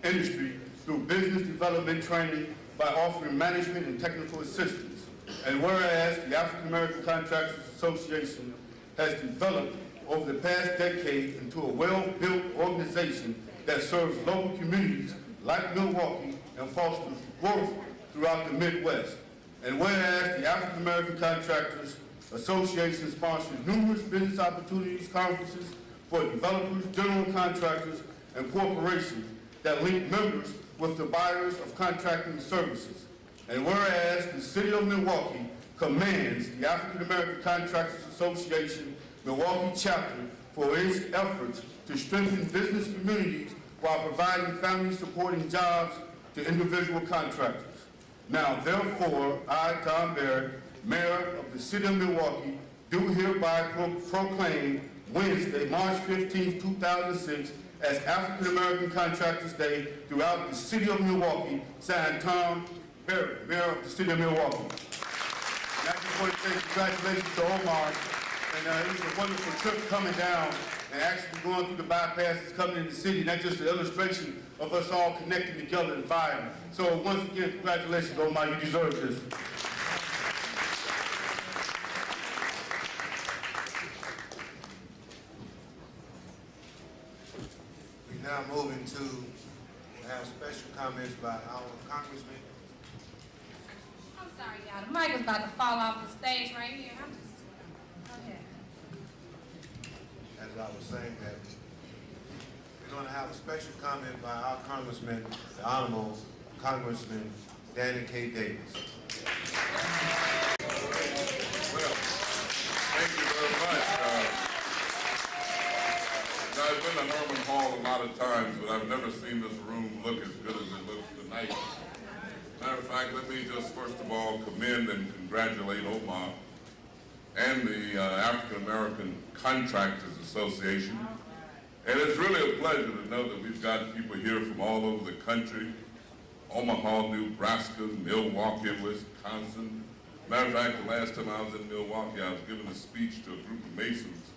S11: industry through business development training by offering management and technical assistance. And whereas the African American Contractors Association has developed over the past decade into a well-built organization that serves local communities like Milwaukee and fosters growth throughout the Midwest. And whereas the African American Contractors Association sponsors numerous business opportunities conferences for developers, general contractors, and corporations that link members with the buyers of contracting services. And whereas the City of Milwaukee commends the African American Contractors Association Milwaukee chapter for its efforts to strengthen business communities while providing family-supporting jobs to individual contractors. Now, therefore, I, Tom Barrett, Mayor of the City of Milwaukee, do hereby proclaim Wednesday, March 15, 2006, as African American Contractors Day throughout the City of Milwaukee, signed Tom Barrett, Mayor of the City of Milwaukee. And I just want to say congratulations to Omar. And it was a wonderful trip coming down and actually going through the bypasses coming in the city. And that's just an illustration of us all connecting together and vibing. So once again, congratulations, Omar. You deserve this. We're now moving to have special comments by our congressman.
S13: I'm sorry, y'all. The mic was about to fall off the stage right here.
S11: As I was saying, that we're going to have a special comment by our congressman, the Honorable Congressman Danny K. Davis.
S8: Well, thank you very much. I've been to Norman Hall a lot of times, but I've never seen this room look as good as it looks tonight. Matter of fact, let me just first of all commend and congratulate Omar
S9: and the African American Contractors Association. And it's really a pleasure to know that we've got people here from all over the country, Omaha, Nebraska, Milwaukee, Wisconsin. Matter of fact, the last time I was in Milwaukee, I was giving a speech to a group of Masons,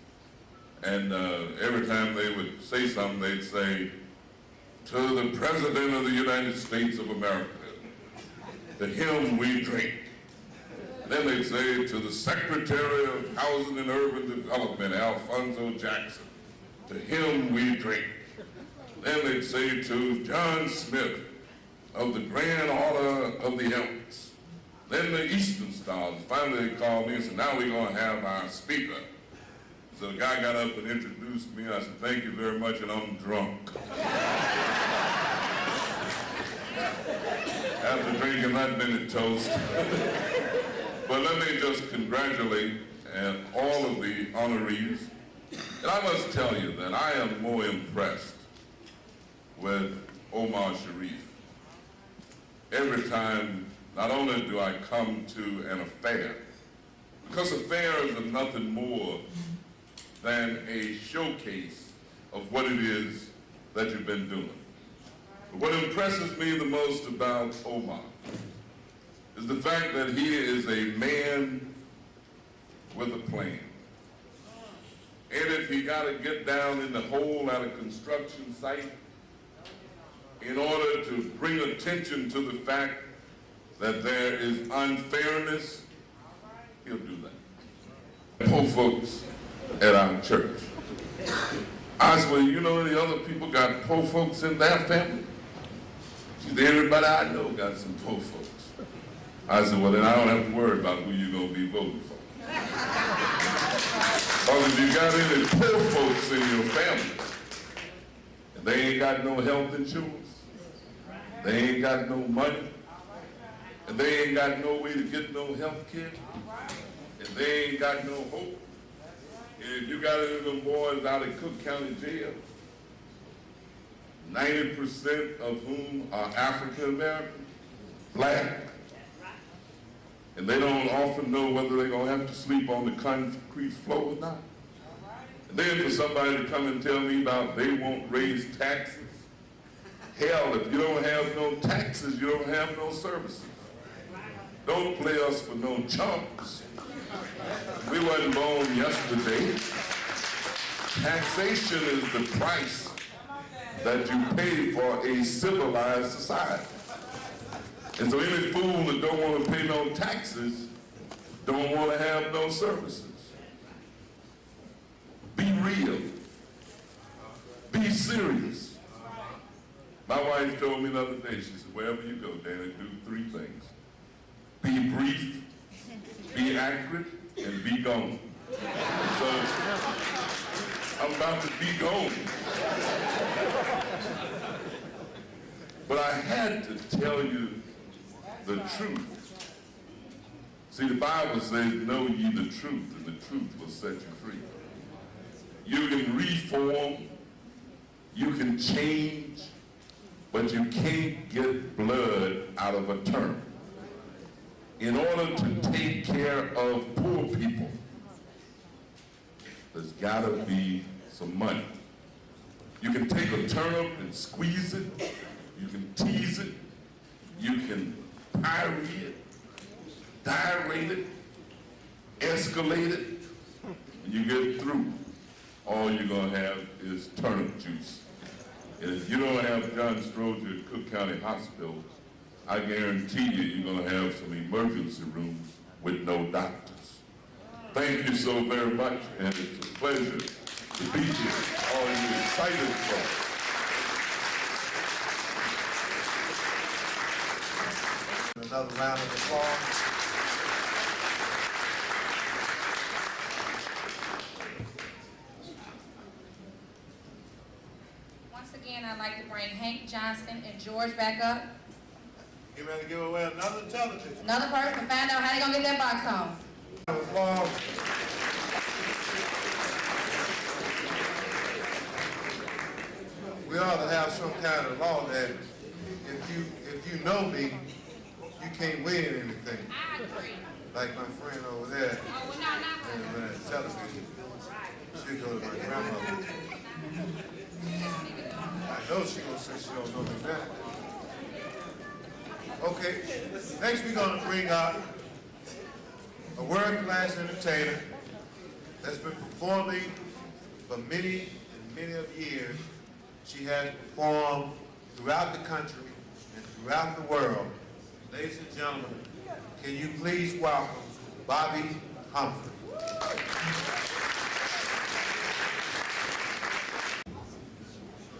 S9: and every time they would say something, they'd say, "To the President of the United States of America, to him we drink." Then they'd say, "To the Secretary of Housing and Urban Development, Alfonso Jackson, to him we drink." Then they'd say, "To John Smith of the Grand Order of the Elks." Then the Eastern Stars. Finally they called me and said, "Now we're going to have our speaker." So the guy got up and introduced me. I said, "Thank you very much," and I'm drunk. After drinking that many toasts. But let me just congratulate all of the honorees. And I must tell you that I am more impressed with Omar Sharif. Every time, not only do I come to an affair, because affairs are nothing more than a showcase of what it is that you've been doing. But what impresses me the most about Omar is the fact that he is a man with a plan. And if he got to get down in the hole at a construction site in order to bring attention to the fact that there is unfairness, he'll do that. Poor folks at our church. I said, "Well, you know any other people got poor folks in their family?" She said, "Everybody I know got some poor folks." I said, "Well, then I don't have to worry about who you're going to be voting for. Because if you got any poor folks in your family, and they ain't got no health insurance, they ain't got no money, and they ain't got no way to get no health care, and they ain't got no hope, and if you got any of them boys out of Cook County Jail, 90% of whom are African American, black, and they don't often know whether they're going to have to sleep on the concrete floor or not. And then for somebody to come and tell me about they won't raise taxes. Hell, if you don't have no taxes, you don't have no services. Don't play us for no chumps. We wasn't born yesterday. Taxation is the price that you pay for a civilized society. And so any fool that don't want to pay no taxes don't want to have no services. Be real. Be serious. My wife told me the other day, she said, "Wherever you go, Danny, do 3 things. Be brief, be accurate, and be gone." So I'm about to be gone. But I had to tell you the truth. See, the Bible says, "Know ye the truth, and the truth will set you free." You can reform, you can change, but you can't get blood out of a turnip. In order to take care of poor people, there's got to be some money. You can take a turnip and squeeze it, you can tease it, you can pyree it, diarrhea it, escalate it, and you get through. All you're going to have is turnip juice. And if you don't have John Stroger at Cook County Hospital, I guarantee you're going to have some emergency rooms with no doctors. Thank you so very much, and it's a pleasure to be here. All you excited folks.
S11: Another round of applause.
S13: Once again, I'd like to bring Hank Johnson and George back up.
S11: Get ready to give away another television.
S13: Another person to find out how they're going to get that box home.
S11: Applause. We ought to have some kind of law that if you know me, you can't win anything.
S13: I agree.
S11: like my friend over there, and television. She'll go to my grandmother. I know she gonna say she don't know me better. Okay, next we're gonna bring out a world-class entertainer that's been performing for many and many of years. She has performed throughout the country and throughout the world. Ladies and gentlemen, can you please welcome Bobby Humphrey.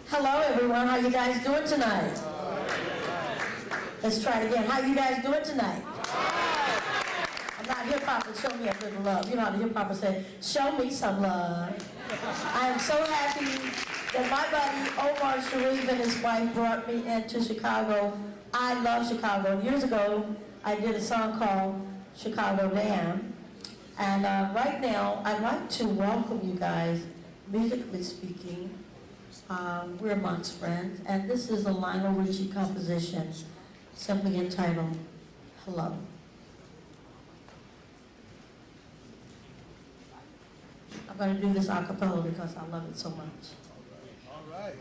S18: Hello everyone, how you guys doing tonight? Let's try it again. How you guys doing tonight? I'm not hip-hop, but show me a little love. You know how the hip-hopper say, show me some love. I am so happy that my buddy Omar Sharif and his wife brought me into Chicago. I love Chicago. Years ago, I did a song called Chicago Damn. And right now, I'd like to welcome you guys, musically speaking. We're amongst friends, and this is a Lionel Richie composition, simply entitled, Hello. I'm going to do this a cappella because I love it so much.
S11: All right.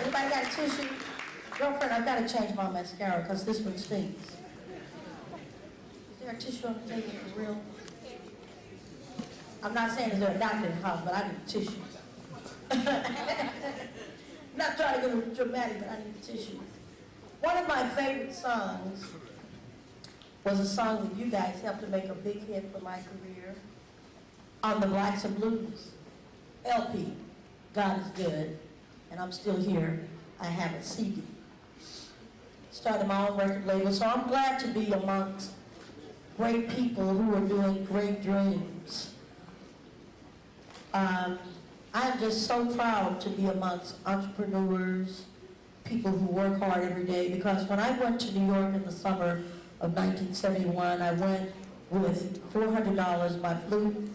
S18: Anybody got a tissue? Girlfriend, I've got to change my mascara because this one stinks. Is there a tissue on the table for real? I'm not saying is there a doctor in the house, but I need a tissue. Not trying to get dramatic, but I need a tissue. One of my favorite songs was a song that you guys helped to make a big hit for my career on the Blacks and Blues LP, God is Good, and I'm still here. I have a CD. Started my own record label, so I'm glad to be amongst great people who are doing great dreams. I'm just so proud to be amongst entrepreneurs, people who work hard every day, because when I went to New York in the summer of 1971, I went with $400, my flute,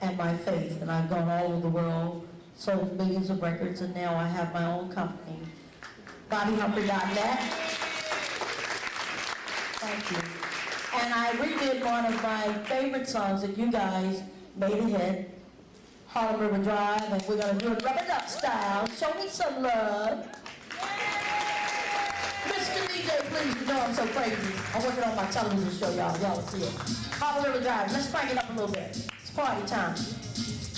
S18: and my faith, and I've gone all over the world, sold millions of records, and now I have my own company, BobbyHumphrey.net. Thank you. And I redid one of my favorite songs that you guys made a hit, Harlem River Drive, and we're going to do it rub it up style. Show me some love. Mr. DJ, please, you know I'm so crazy. I'm working on my television show, y'all. Y'all will see it. Harlem River Drive. Let's crank it up a little bit. It's party time.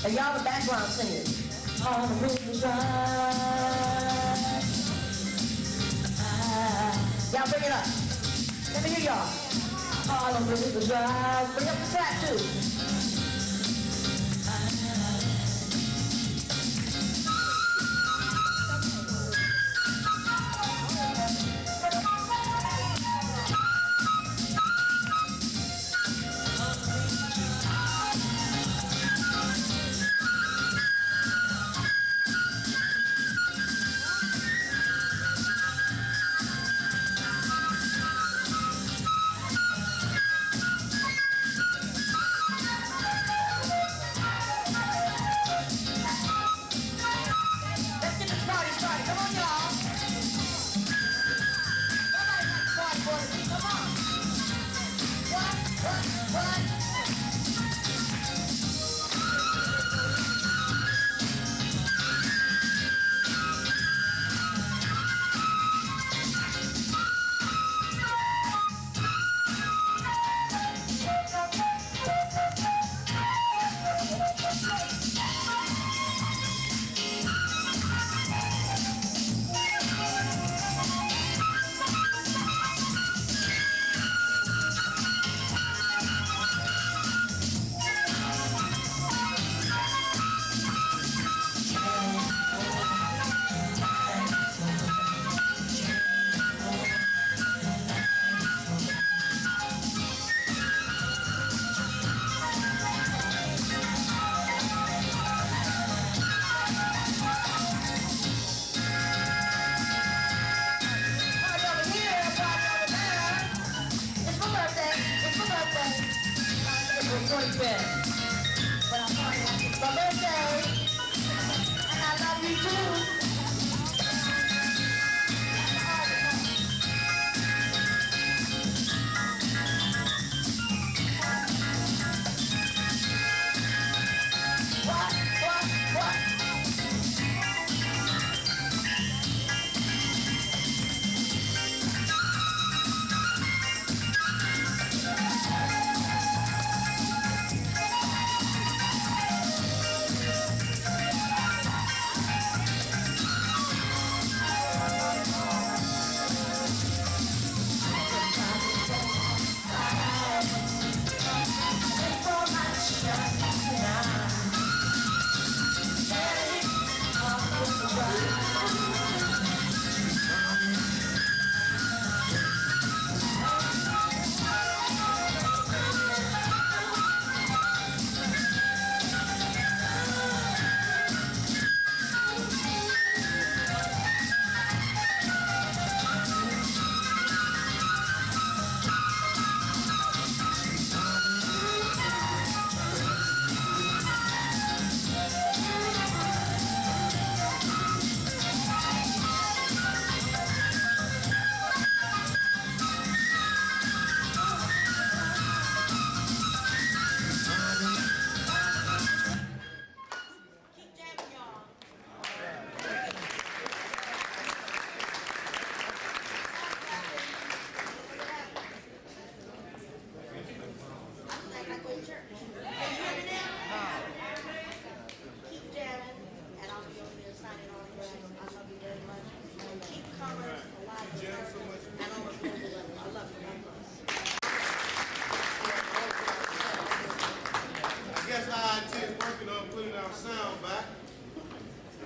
S18: And y'all the background singers. Harlem River Drive. Y'all bring it up. Let me hear y'all. Harlem River Drive. Bring up the track too.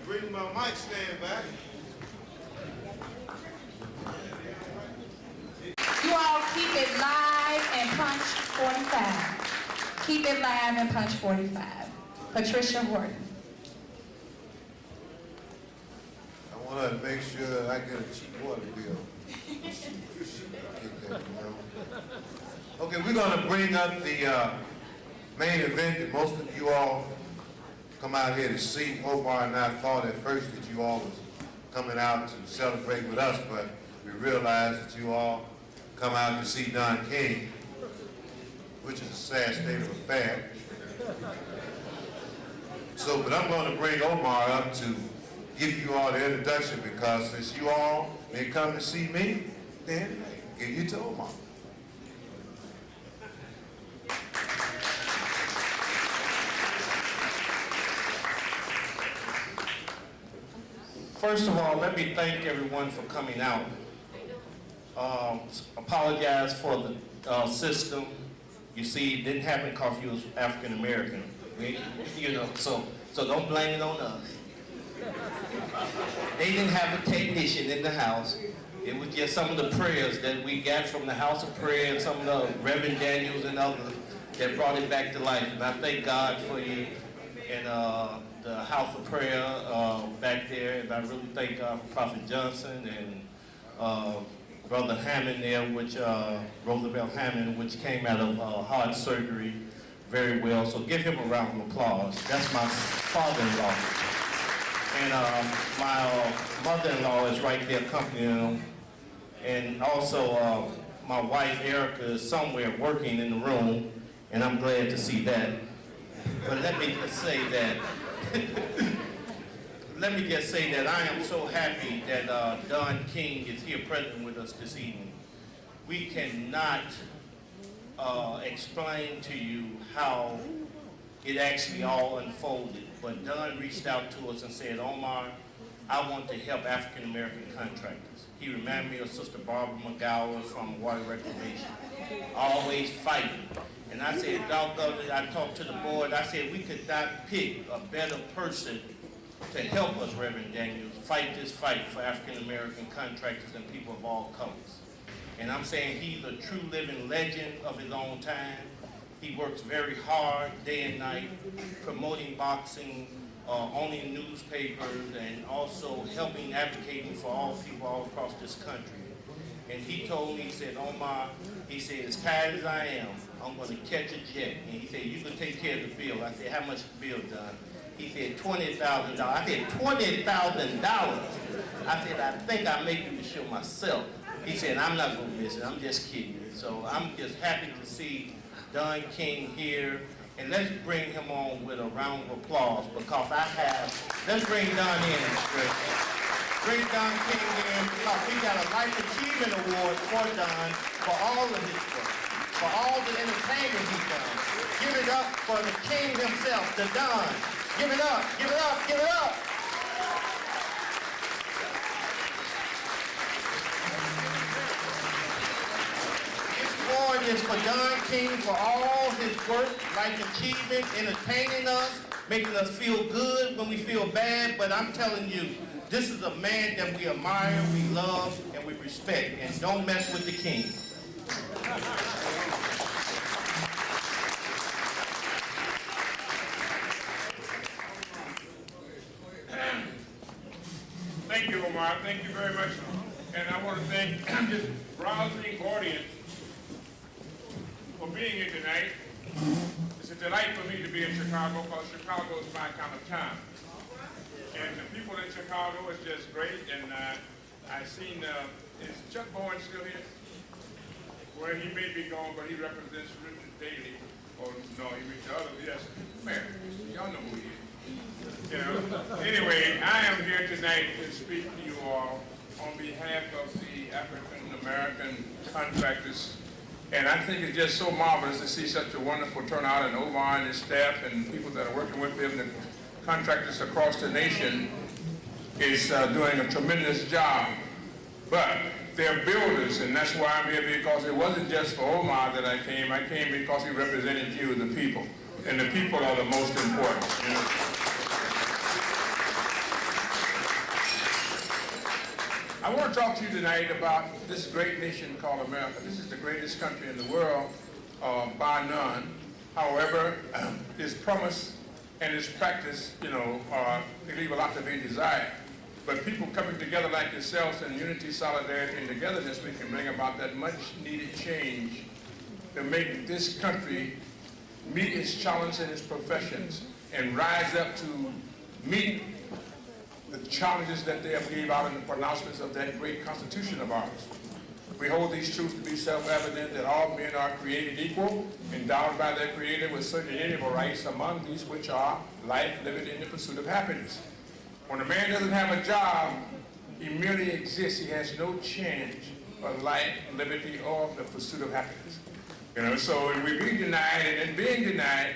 S11: Bring my mic stand back.
S13: You all keep it live and punch 45. Keep it live and punch 45. Patricia Horton.
S11: I wanna make sure I get a cheap water bill. Get that, you know. Okay, we're gonna bring up the main event that most of you all come out here to see. Omar and I thought at first that you all was coming out to celebrate with us, but we realized that you all come out to see Don King, which is a sad state of affair. So, but I'm going to bring Omar up to give you all the introduction, because since you all may come to see me, then give you to Omar.
S2: First of all, let me thank everyone for coming out. Apologize for the system. You see, it didn't happen because you was African American. You know, so don't blame it on us. They didn't have a technician in the house. It was just some of the prayers that we got from the House of Prayer and some of the Reverend Daniels and others that brought it back to life. And I thank God for you and the House of Prayer back there. And I really thank God for Prophet Johnson and Brother Hammond there, which Roosevelt Hammond, which came out of heart surgery very well. So give him a round of applause. That's my father-in-law. And my mother-in-law is right there accompanying him. And also my wife, Erica, is somewhere working in the room, and I'm glad to see that. But let me just say that, I am so happy that Don King is here present with us this evening. We cannot explain to you how it actually all unfolded, but Don reached out to us and said, Omar, I want to help African American contractors. He reminded me of Sister Barbara McGowan from Water Reclamation, always fighting. And I said, doggone it, I talked to the board, I said, we could not pick a better person to help us, Reverend Daniels, fight this fight for African American contractors and people of all colors. And I'm saying he's a true living legend of his own time. He works very hard, day and night, promoting boxing, owning newspapers, and also helping, advocating for all people all across this country. And he told me, he said, Omar, he said, as tired as I am, I'm going to catch a jet. And he said, you can take care of the bill. I said, how much is the bill done? He said, $20,000. I said, $20,000? I said, I think I may do the show myself. He said, I'm not going to miss it. I'm just kidding. So I'm just happy to see Don King here. And let's bring him on with a round of applause, because let's bring Don in. Bring Don King in, because we got a Life Achievement Award for Don for all of his work, for all the entertainment he's done. Give it up for the King himself, the Don. Give it up, give it up, give it up. This award is for Don King for all his work, life achievement, entertaining us, making us feel good when we feel bad. But I'm telling you, this is a man that we admire, we love, and we respect. And don't mess with the King.
S1: Thank you, Omar. Thank you very much. And I want to thank this browsing audience for being here tonight. It's a delight for me to be in Chicago, because Chicago is my kind of town. And the people in Chicago is just great. And I've seen, is Chuck Bowen still here? Well, he may be gone, but he represents Richard Daley. Or no, he reached the other, yes, Mayor. Y'all know who he is. You know, anyway, I am here tonight to speak to you all on behalf of the African American contractors. And I think it's just so marvelous to see such a wonderful turnout, and Omar and his staff and people that are working with him, the contractors across the nation is doing a tremendous job. But they're builders, and that's why I'm here, because it wasn't just for Omar that I came. I came because he represented you, the people. And the people are the most important, you know. I want to talk to you tonight about this great nation called America. This is the greatest country in the world, bar none. However, its promise and its practice, you know, they leave a lot to be desired. But people coming together like yourselves in unity, solidarity, and togetherness, we can bring about that much needed change to make this country meet its challenges and its professions and rise up to meet the challenges that they have gave out in the pronouncements of that great Constitution of ours. We hold these truths to be self-evident that all men are created equal, endowed by their Creator with certain inalienable rights, among these which are life, liberty, and the pursuit of happiness. When a man doesn't have a job, he merely exists. He has no chance for life, liberty, or the pursuit of happiness. You know, so we're being denied, and in being denied,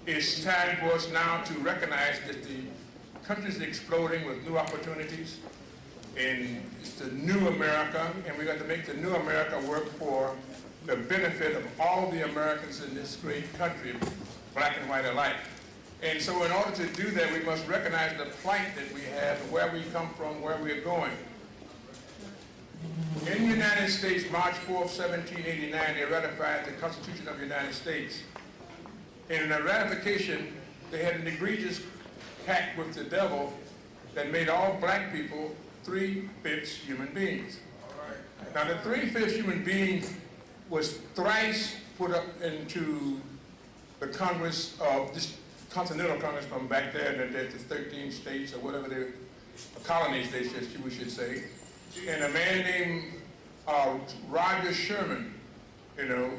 S1: it's time for us now to recognize that the country is exploding with new opportunities, and it's the new America, and we got to make the new America work for the benefit of all the Americans in this great country, black and white alike. And so in order to do that, we must recognize the plight that we have, where we come from, where we're going. In the United States, March 4th, 1789, they ratified the Constitution of the United States. In the ratification, they had an egregious pact with the devil that made all black people 3/5 human beings. Now, the 3/5 human being was thrice put up into the Congress of this Continental Congress from back there, the 13 states or whatever the colonies we should say, and a man named Roger Sherman, you know,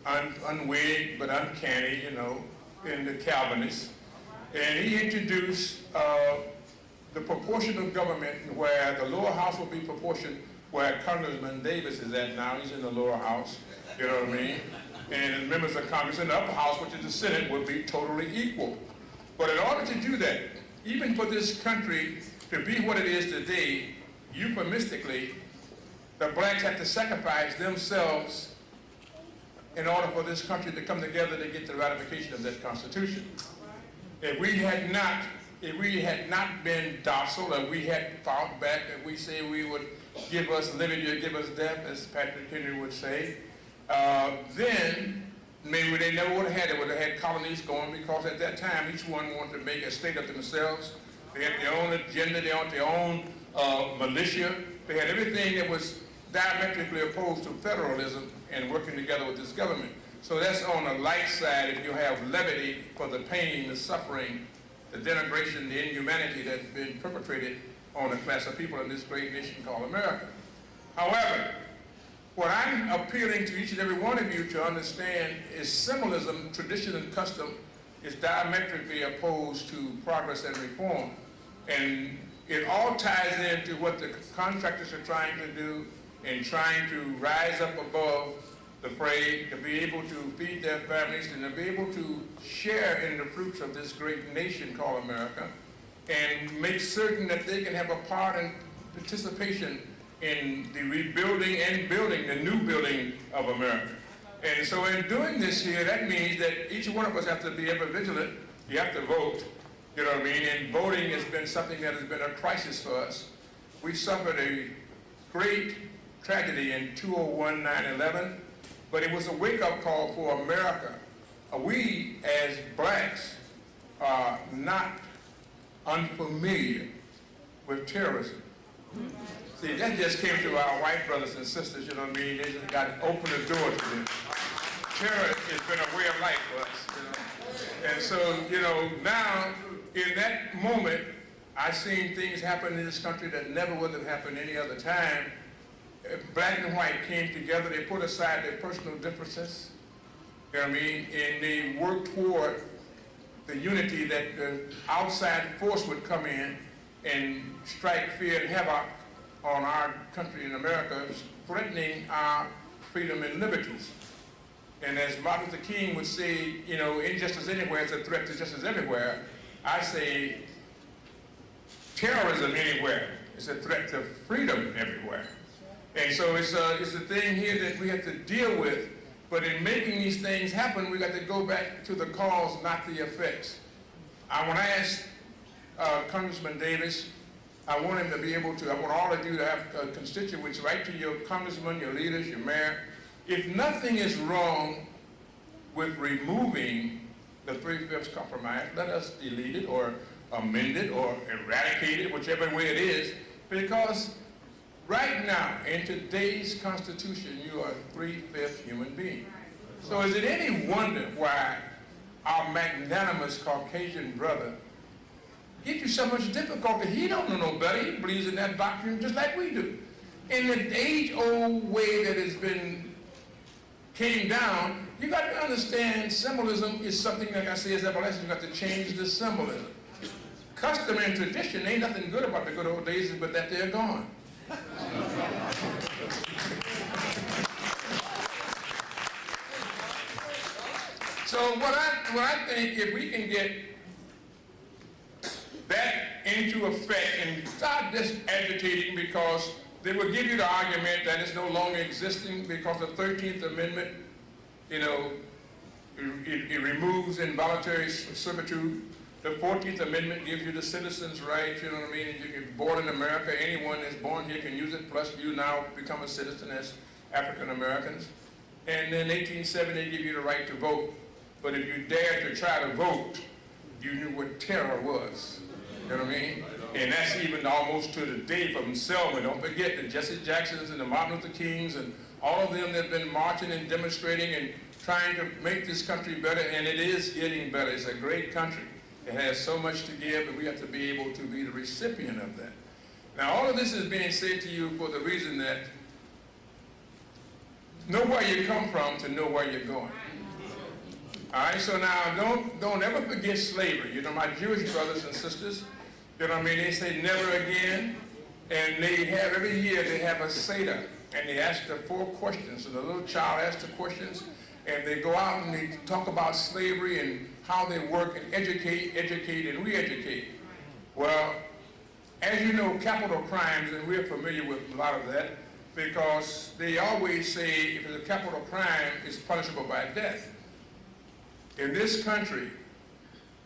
S1: unwigged but uncanny, you know, in the Calvinists, and he introduced the proportion of government where the lower house will be proportioned where Congressman Davis is at now. He's in the lower house, you know what I mean? And the members of Congress in the upper house, which is the Senate, will be totally equal. But in order to do that, even for this country to be what it is today, euphemistically, the blacks have to sacrifice themselves in order for this country to come together to get the ratification of that Constitution. If we had not been docile, and we had fought back, and we say we would give us liberty or give us death, as Patrick Henry would say, then maybe they never would have had it. Would have had colonies going, because at that time each one wanted to make a state of themselves. They had their own agenda, they had their own militia. They had everything that was diametrically opposed to federalism and working together with this government. So that's on the light side. If you have levity for the pain, the suffering, the denigration, the inhumanity that's been perpetrated on a class of people in this great nation called America. However, what I'm appealing to each and every one of you to understand is symbolism, tradition, and custom is diametrically opposed to progress and reform. And it all ties into what the contractors are trying to do in trying to rise up above the fray, to be able to feed their families, and to be able to share in the fruits of this great nation called America, and make certain that they can have a part and participation in the rebuilding and building, the new building of America. And so in doing this here, that means that each one of us have to be ever vigilant. You have to vote, you know what I mean? And voting has been something that has been a crisis for us. We suffered a great tragedy in 2001, 9/11, but it was a wake-up call for America. We, as blacks, are not unfamiliar with terrorism. See, that just came to our white brothers and sisters, you know what I mean? They just got to open the door to them. Terror has been a way of life for us, you know? And so, you know, now, in that moment, I've seen things happen in this country that never would have happened any other time. Black and white came together, they put aside their personal differences, you know what I mean? And they worked toward the unity that the outside force would come in and strike fear and havoc on our country in America, threatening our freedom and liberties. And as Martin Luther King would say, you know, injustice anywhere is a threat to justice everywhere. I say terrorism anywhere is a threat to freedom everywhere. And so it's a thing here that we have to deal with. But in making these things happen, we got to go back to the cause, not the effects. When I asked Congressman Davis, I want him to be able to, I want all of you to have constituents write to your congressman, your leaders, your mayor. If nothing is wrong with removing the 3/5 compromise, let us delete it or amend it or eradicate it, whichever way it is. Because right now, in today's Constitution, you are a 3/5 human being. So is it any wonder why our magnanimous Caucasian brother gives you so much difficulty? He don't know no better. He believes in that doctrine just like we do. In the age-old way that has been came down, you got to understand symbolism is something, like I say, is everlasting. You got to change the symbolism. Custom and tradition ain't nothing good about the good old days, but that they're gone. So what I think, if we can get that into effect and start just agitating, because they will give you the argument that it's no longer existing because the 13th Amendment, you know, it removes involuntary servitude. The 14th Amendment gives you the citizen's rights, you know what I mean? If you're born in America, anyone that's born here can use it, plus you now become a citizen as African Americans. And then 1870, they give you the right to vote. But if you dare to try to vote, you knew what terror was, you know what I mean? And that's even almost to the day from Selma. Don't forget the Jesse Jacksons and the Martin Luther Kings and all of them that have been marching and demonstrating and trying to make this country better, and it is getting better. It's a great country. It has so much to give, and we have to be able to be the recipient of that. Now, all of this is being said to you for the reason that know where you come from to know where you're going. All right, so now don't ever forget slavery. You know, my Jewish brothers and sisters, you know what I mean, they say never again, and they have, every year they have a Seder, and they ask the 4 questions, and the little child asks the questions, and they go out and they talk about slavery and how they work and educate, and re-educate. Well, as you know, capital crimes, and we're familiar with a lot of that, because they always say if it's a capital crime, it's punishable by death. In this country,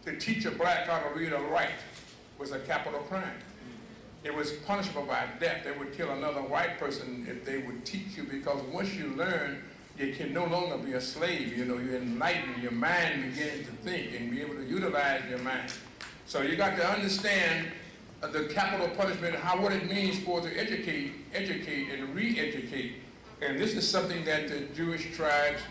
S1: to teach a black how to read or write was a capital crime. It was punishable by death. They would kill another white person if they would teach you, because once you learn, you can no longer be a slave. You know, you're enlightened, your mind begins to think and be able to utilize your mind. So you got to understand the capital punishment, what it means for to educate, and re-educate. And this is something that the Jewish tribes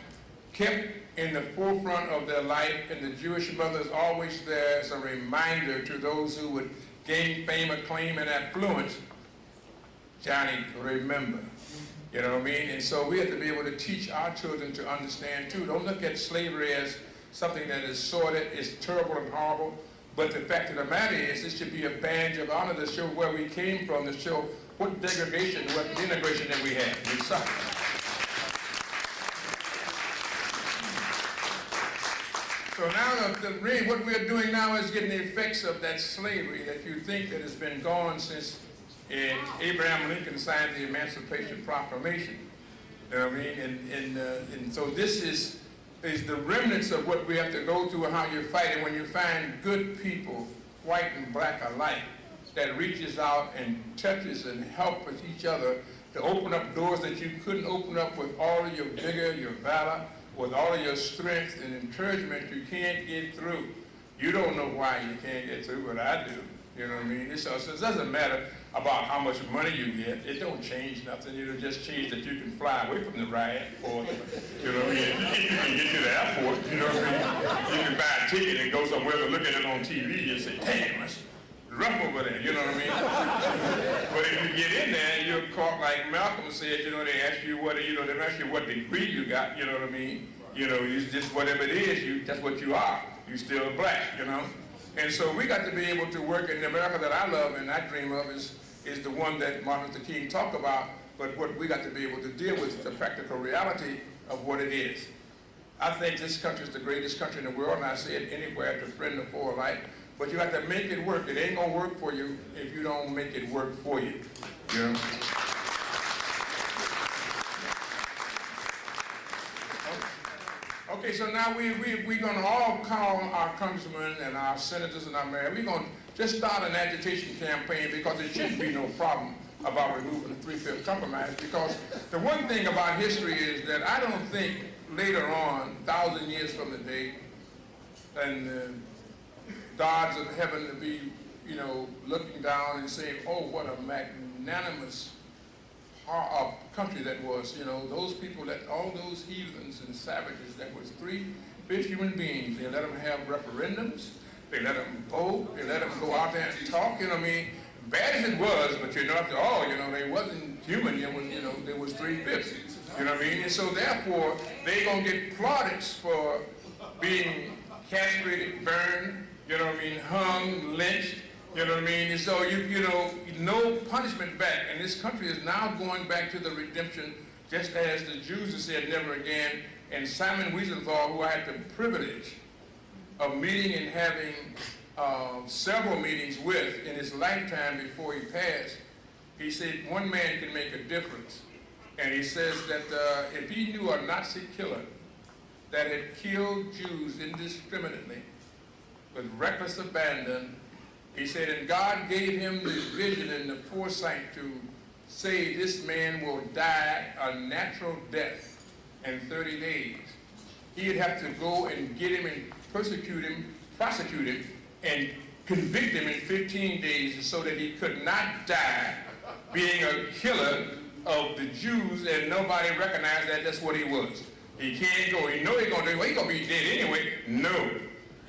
S1: kept in the forefront of their life, and the Jewish mothers always there as a reminder to those who would gain fame, acclaim, and affluence. Johnny, remember. You know what I mean? And so we have to be able to teach our children to understand too. Don't look at slavery as something that is sordid, it's terrible and horrible. But the fact of the matter is, this should be a badge of honor to show where we came from, to show what degradation, what denigration that we had. We suffered. So now, really what we're doing now is getting the effects of that slavery that you think that has been gone since Abraham Lincoln signed the Emancipation Proclamation. You know what I mean? And so this is the remnants of what we have to go through and how you're fighting when you find good people, white and black alike, that reaches out and touches and helps with each other to open up doors that you couldn't open up with all of your vigor, your valor, with all of your strength and encouragement. You can't get through. You don't know why you can't get through, but I do. You know what I mean? So it doesn't matter about how much money you get. It don't change nothing. It'll just change that you can fly away from the riot, or, you know what I mean? You can get to the airport, you know what I mean? You can buy a ticket and go somewhere to look at it on TV and say, damn, that's rough over there, you know what I mean? But if you get in there, you're caught like Malcolm said, you know, they ask you what, you know, they ask you what degree you got, you know what I mean? You know, you just whatever it is, that's what you are. You still black, you know? And so we got to be able to work in the America that I love and I dream of is the one that Martin Luther King talked about, but what we got to be able to deal with is the practical reality of what it is. I think this country is the greatest country in the world, and I say it anywhere to friend or foe alike, but you have to make it work. It ain't gonna work for you if you don't make it work for you, you know? Okay, so now we're going to all call our congressmen and our senators and our mayors. We're going to just start an agitation campaign, because there shouldn't be no problem about removing the 3/5 compromise, because the one thing about history is that I don't think later on, 1,000 years from the day, and the gods of heaven to be you know, looking down and saying, oh, what a magnanimous country that was. You know, those people, that all those heathens and savages, that was 3-5 human beings. They let them have referendums. They let them vote. They let them go out there and talk. You know what I mean? Bad as it was, but you know, after all, you know, they wasn't human. It was, you know, there was 3/5. You know what I mean? And so therefore, they gonna get plaudits for being castrated, burned. You know what I mean? Hung, lynched. You know what I mean? And so you know, no punishment back. And this country is now going back to the redemption, just as the Jews have said never again. And Simon Wiesenthal, who I had the privilege of meeting and having several meetings with in his lifetime before he passed, he said one man can make a difference. And he says that if he knew a Nazi killer that had killed Jews indiscriminately with reckless abandon, he said, and God gave him the vision and the foresight to say this man will die a natural death in 30 days. He'd have to go and get him and prosecute him, and convict him in 15 days so that he could not die being a killer of the Jews and nobody recognized that that's what he was. He can't go. You know he's going to do, well, he's going to be dead anyway. No.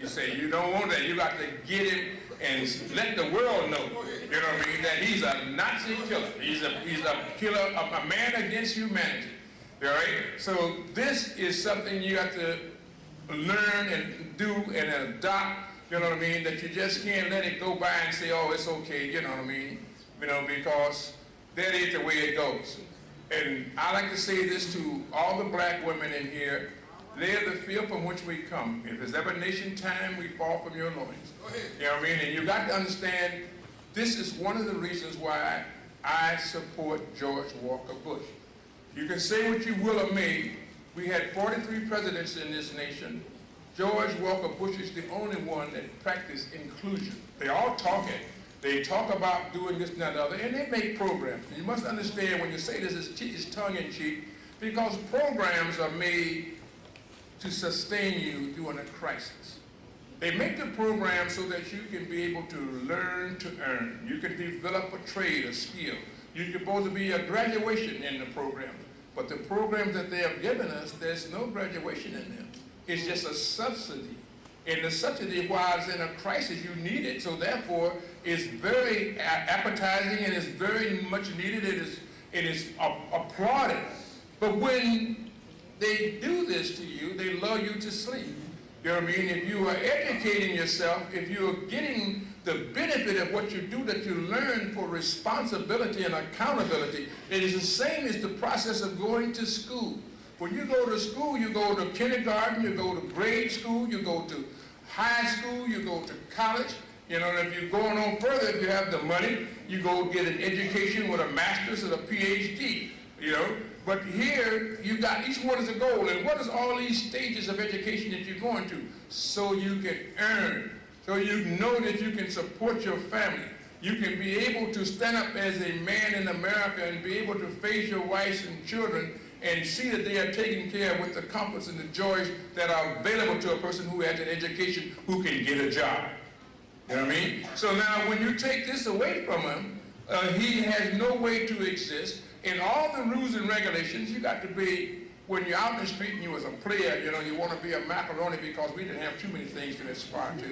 S1: You say, you don't want that. You got to get him and let the world know, you know what I mean, that he's a Nazi killer. He's a killer, a man against humanity. All right? So this is something you have to learn and do and adopt, you know what I mean, that you just can't let it go by and say, oh, it's okay, you know what I mean, you know, because that ain't the way it goes. And I like to say this to all the black women in here, they're the field from which we come. If there's ever nation time, we fall from your loins. You know what I mean? And you got to understand, this is one of the reasons why I support George Walker Bush. You can say what you will of me. We had 43 presidents in this nation. George Walker Bush is the only one that practiced inclusion. They all talk it. They talk about doing this and that and the other, and they make programs. And you must understand when you say this, it's tongue-in-cheek, because programs are made to sustain you during a crisis. They make the program so that you can be able to learn to earn. You can develop a trade, a skill. You're supposed to be a graduation in the program. But the programs that they have given us, there's no graduation in them. It's just a subsidy. And the subsidy, while it's in a crisis, you need it. So therefore, it's very appetizing and it's very much needed. It is applauded. But when they do this to you, they lull you to sleep. You know what I mean? If you are educating yourself, if you are getting the benefit of what you do, that you learn for responsibility and accountability, it is the same as the process of going to school. When you go to school, you go to kindergarten, you go to grade school, you go to high school, you go to college. You know, and if you're going on further, if you have the money, you go get an education with a master's and a PhD, you know. But here, you got, each one is a goal. And what is all these stages of education that you're going to? So you can earn, so you know that you can support your family. You can be able to stand up as a man in America and be able to face your wives and children and see that they are taken care of with the comforts and the joys that are available to a person who has an education, who can get a job. You know what I mean? So now when you take this away from him, he has no way to exist. In all the rules and regulations, you got to be, when you're out in the street and you was a player, you know, you want to be a macaroni because we didn't have too many things to aspire to.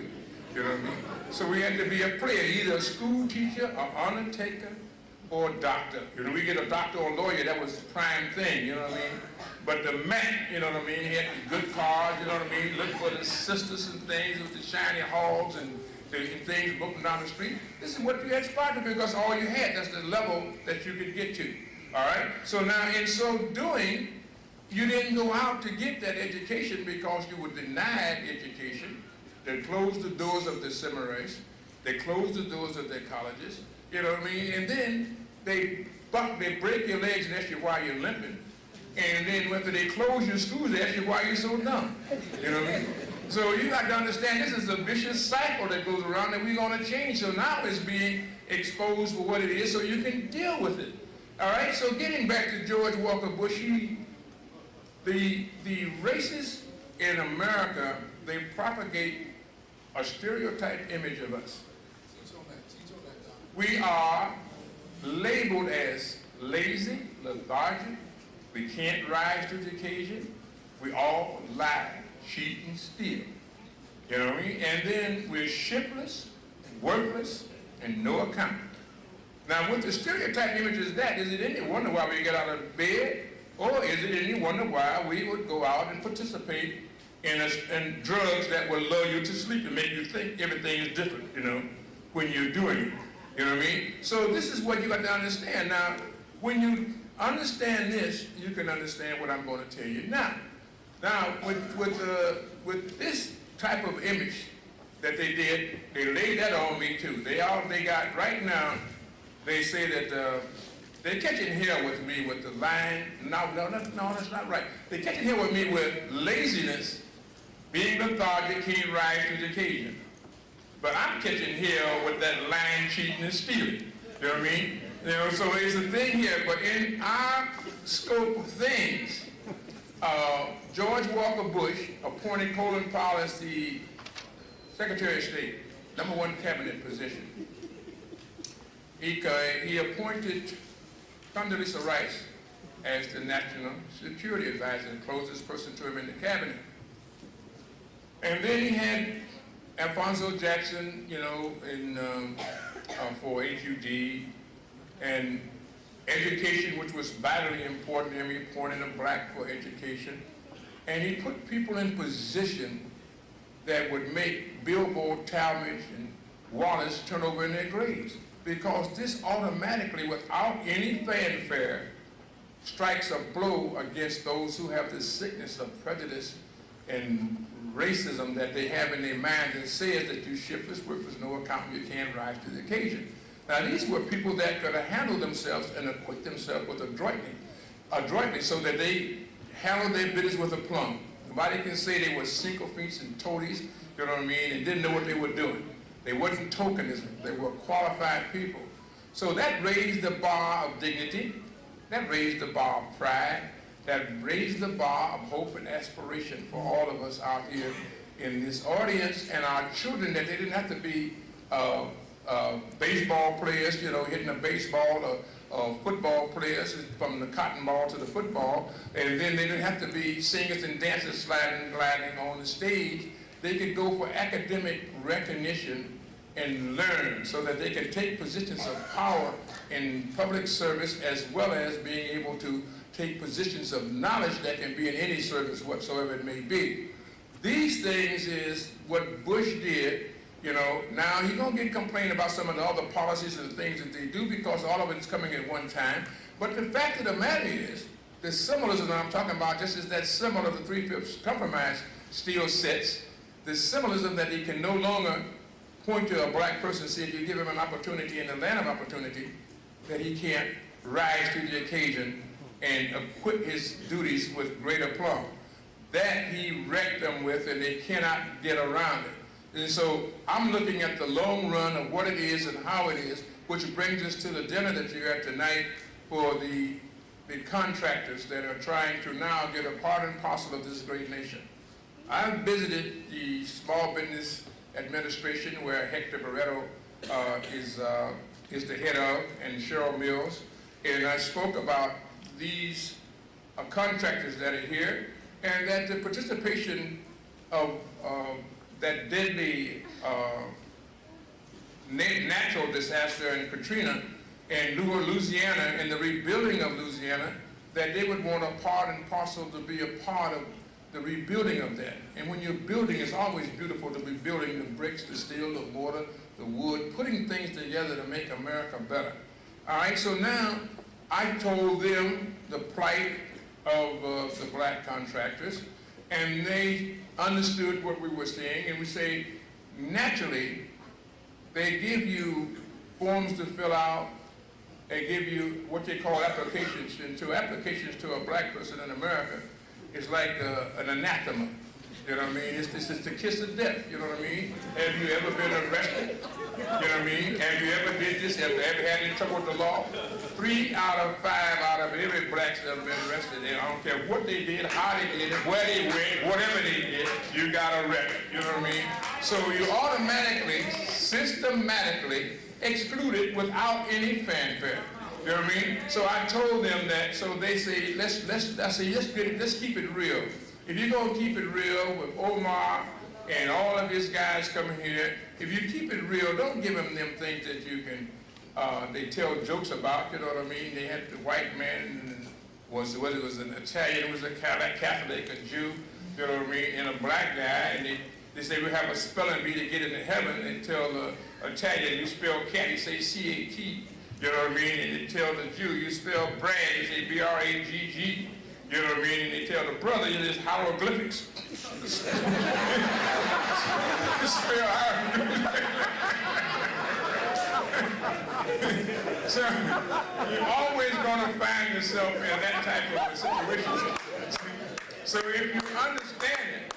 S1: You know what I mean? So we had to be a player, either a school teacher, an undertaker, or a doctor. You know, we get a doctor or a lawyer, that was the prime thing, you know what I mean? But the man, you know what I mean, he had the good cars, you know what I mean, look for the sisters and things with the shiny hogs and things moving down the street. This is what you aspired to be because all you had, that's the level that you could get to. All right? So now in so doing, you didn't go out to get that education because you were denied education. They closed the doors of the seminaries. They closed the doors of their colleges. You know what I mean? And then they break your legs and ask you why you're limping. And then after they close your schools, they ask you why you're so dumb. You know what I mean? So you got to understand this is a vicious cycle that goes around that we're going to change. So now it's being exposed for what it is so you can deal with it. All right? So getting back to George Walker Bush, the racists in America, they propagate a stereotyped image of us. we are labeled as lazy, lethargic, we can't rise to the occasion, we all lie, cheat, and steal. You know what I mean? And then we're shiftless, worthless, and no account. Now, with the stereotype images of that, is it any wonder why we get out of bed? Or is it any wonder why we would go out and participate in drugs that will lull you to sleep and make you think everything is different, you know, when you're doing it. You know what I mean? So this is what you got to understand. Now, when you understand this, you can understand what I'm going to tell you now. Now, with this type of image that they did, they laid that on me too. They got right now. They say that they're catching hell with me with the line. No, that's not right. They're catching hell with me with laziness, being lethargic, can't rise to the occasion. But I'm catching hell with that lying, cheating, and stealing. You know what I mean? You know, so there's a thing here. But in our scope of things, George Walker Bush appointed Colin Powell as the Secretary of State, #1 cabinet position. He appointed Condoleezza Rice as the National Security Advisor, the closest person to him in the cabinet. And then he had Alfonso Jackson, you know, for HUD, and education, which was vitally important to him. He appointed a black for education. And he put people in position that would make Billboard, Talmadge, and Wallace turn over in their graves. Because this automatically, without any fanfare, strikes a blow against those who have this sickness of prejudice and racism that they have in their mind that says that you shiftless, worthless, no account, you can't rise to the occasion. Now, these were people that could have handled themselves and acquit themselves with adroitly, so that they handled their business with aplomb. Nobody can say they were sycophants and toadies, you know what I mean, and didn't know what they were doing. They wasn't tokenism. They were qualified people. So that raised the bar of dignity. That raised the bar of pride. That raised the bar of hope and aspiration for all of us out here in this audience and our children, that they didn't have to be baseball players, you know, hitting a baseball, or football players from the cotton ball to the football, and then they didn't have to be singers and dancers sliding and gliding on the stage. They could go for academic recognition and learn so that they could take positions of power in public service, as well as being able to take positions of knowledge that can be in any service whatsoever it may be. These things is what Bush did. You know, now he's going to get complained about some of the other policies and the things that they do, because all of it is coming at one time. But the fact of the matter is, the symbolism that I'm talking about, just as that symbol of the 3/5 compromise still sits, the symbolism that he can no longer point to a black person and say, if you give him an opportunity in the land of opportunity, that he can't rise to the occasion and acquit his duties with great aplomb. That he wrecked them with, and they cannot get around it. And so I'm looking at the long run of what it is and how it is, which brings us to the dinner that you're at tonight for the contractors that are trying to now get a part and parcel of this great nation. I visited the Small Business Administration, where Hector Barreto is the head of, and Cheryl Mills, and I spoke about these contractors that are here, and that the participation of that deadly natural disaster in Katrina and Louisiana, and the rebuilding of Louisiana, that they would want a part and parcel to be a part of the rebuilding of that. And when you're building, it's always beautiful to be building the bricks, the steel, the mortar, the wood, putting things together to make America better. All right, so now I told them the plight of the black contractors, and they understood what we were saying, and we say, naturally, they give you forms to fill out, they give you what they call applications, and to applications to a black person in America is like an anathema, you know what I mean? It's the kiss of death, you know what I mean? Have you ever been arrested? You know what I mean? Have you ever did this? Have you ever had any trouble with the law? 3 out of 5 out of every black that's ever been arrested, and I don't care what they did, how they did it, where they went, whatever they did, you got a record, you know what I mean? So you automatically systematically excluded without any fanfare. You know what I mean? So I told them that. So they say, let's keep it real. If you're gonna keep it real with Omar and all of his guys coming here, if you keep it real, don't give them things that you can. They tell jokes about. You know what I mean? They had the white man was an Italian, was a Catholic, a Jew. You know what I mean? And a black guy, and they say we have a spelling bee to get into heaven. And tell the Italian you spell cat, he say C-A-T. You know what I mean? And they tell the Jew, you spell brag, you say B-R-A-G-G. You know what I mean? And they tell the brother, you just hieroglyphics. Spell hieroglyphics. So you're always going to find yourself in that type of a situation. So if you understand it,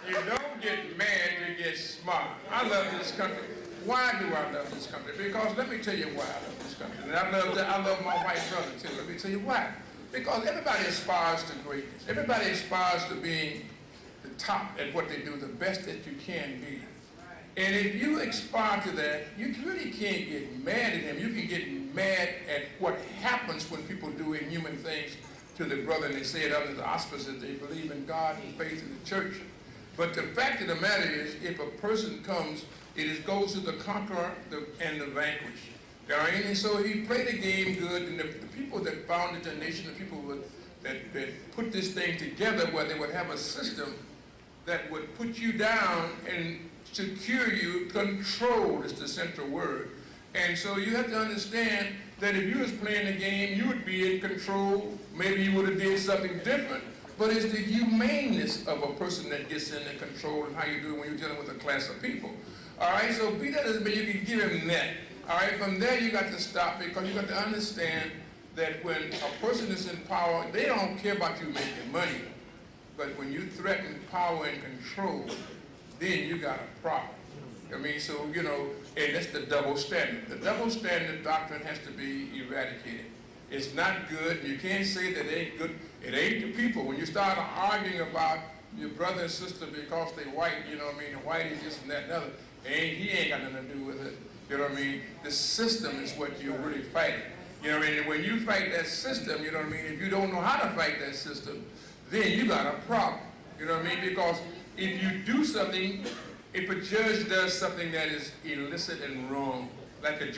S1: you don't get mad, you get smart. I love this country. Why do I love this country? Because let me tell you why I love this country. And I love my white brother too. Let me tell you why. Because everybody aspires to greatness. Everybody aspires to being the top at what they do, the best that you can be. And if you aspire to that, you really can't get mad at him. You can get mad at what happens when people do inhuman things to the brother, and they say it under the auspices that they believe in God and faith in the church. But the fact of the matter is, if a person comes, it goes to the conqueror and the vanquished. All right? And so he played the game good, and the people that founded the nation, the people that put this thing together, where they would have a system that would put you down and secure you. Control is the central word. And so you have to understand that if you was playing the game, you would be in control. Maybe you would have did something different. But it's the humaneness of a person that gets into control and how you do it when you're dealing with a class of people. All right, so be that as it may, you can give him that. All right, from there you got to stop, because you got to understand that when a person is in power, they don't care about you making money. But when you threaten power and control, then you got a problem. I mean, so, you know, and that's the double standard. The double standard doctrine has to be eradicated. It's not good. You can't say that it ain't good. It ain't the people. When you start arguing about your brother and sister because they white, you know what I mean, the white is this and that and other, he ain't got nothing to do with it. You know what I mean? The system is what you're really fighting. You know what I mean? And when you fight that system, you know what I mean, if you don't know how to fight that system, then you got a problem. You know what I mean? Because if you do something, if a judge does something that is illicit and wrong, like a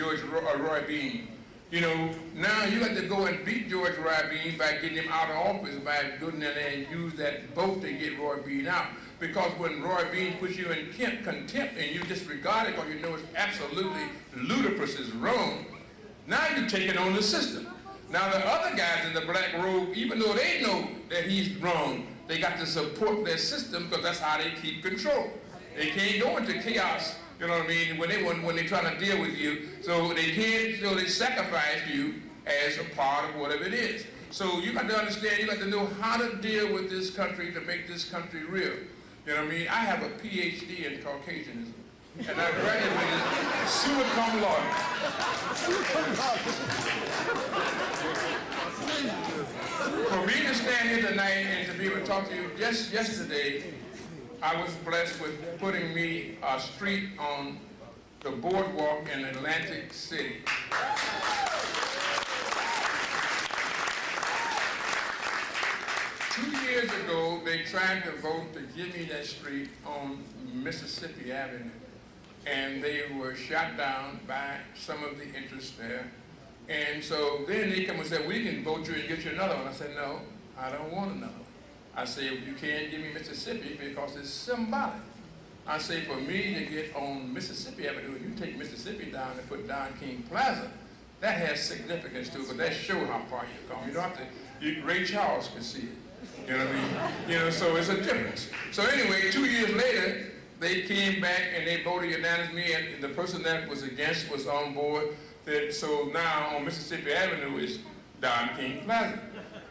S1: Roy Bean, you know, now you have to go and beat George Roy Bean by getting him out of office, by going in there and use that vote to get Roy Bean out. Because when Roy Bean puts you in contempt and you disregard it because you know it's absolutely ludicrous, it's wrong, now you're taking on the system. Now the other guys in the black robe, even though they know that he's wrong, they got to support their system because that's how they keep control. They can't go into chaos, you know what I mean, when they're trying to deal with you. So they can't, so they sacrifice you as a part of whatever it is. So you got to understand, you got to know how to deal with this country to make this country real. You know what I mean? I have a PhD in Caucasianism. And I graduated summa cum laude. For me to stand here tonight and to be able to talk to you, just yesterday, I was blessed with putting me a street on the boardwalk in Atlantic City. 2 years ago, they tried to vote to give me that street on Mississippi Avenue. And they were shot down by some of the interests there. And so then they come and said, we can vote you and get you another one. I said, no, I don't want another one. I say, you can't give me Mississippi because it's symbolic. I say, for me to get on Mississippi Avenue, if you take Mississippi down and put down King Plaza, that has significance to it, but that shows how far you've come. You don't have to, Ray Charles can see it. You know what I mean? You know, so it's a difference. So anyway, 2 years later, they came back and they voted unanimously, and the person that was against was on board. So now on Mississippi Avenue is Don King Plaza.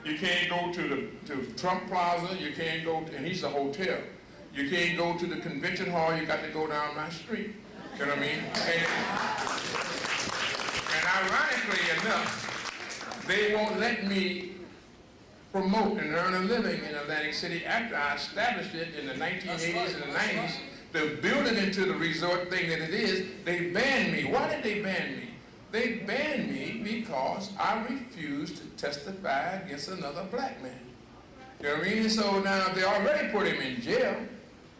S1: You can't go to Trump Plaza, you can't go to, and he's a hotel. You can't go to the convention hall, you got to go down my street. You know what I mean? And ironically enough, they won't let me promote and earn a living in Atlantic City after I established it in the 1980s and the 90s. to build it into the resort thing that it is, they banned me. Why did they ban me? They banned me because I refused to testify against another black man. You know what I mean? So now they already put him in jail.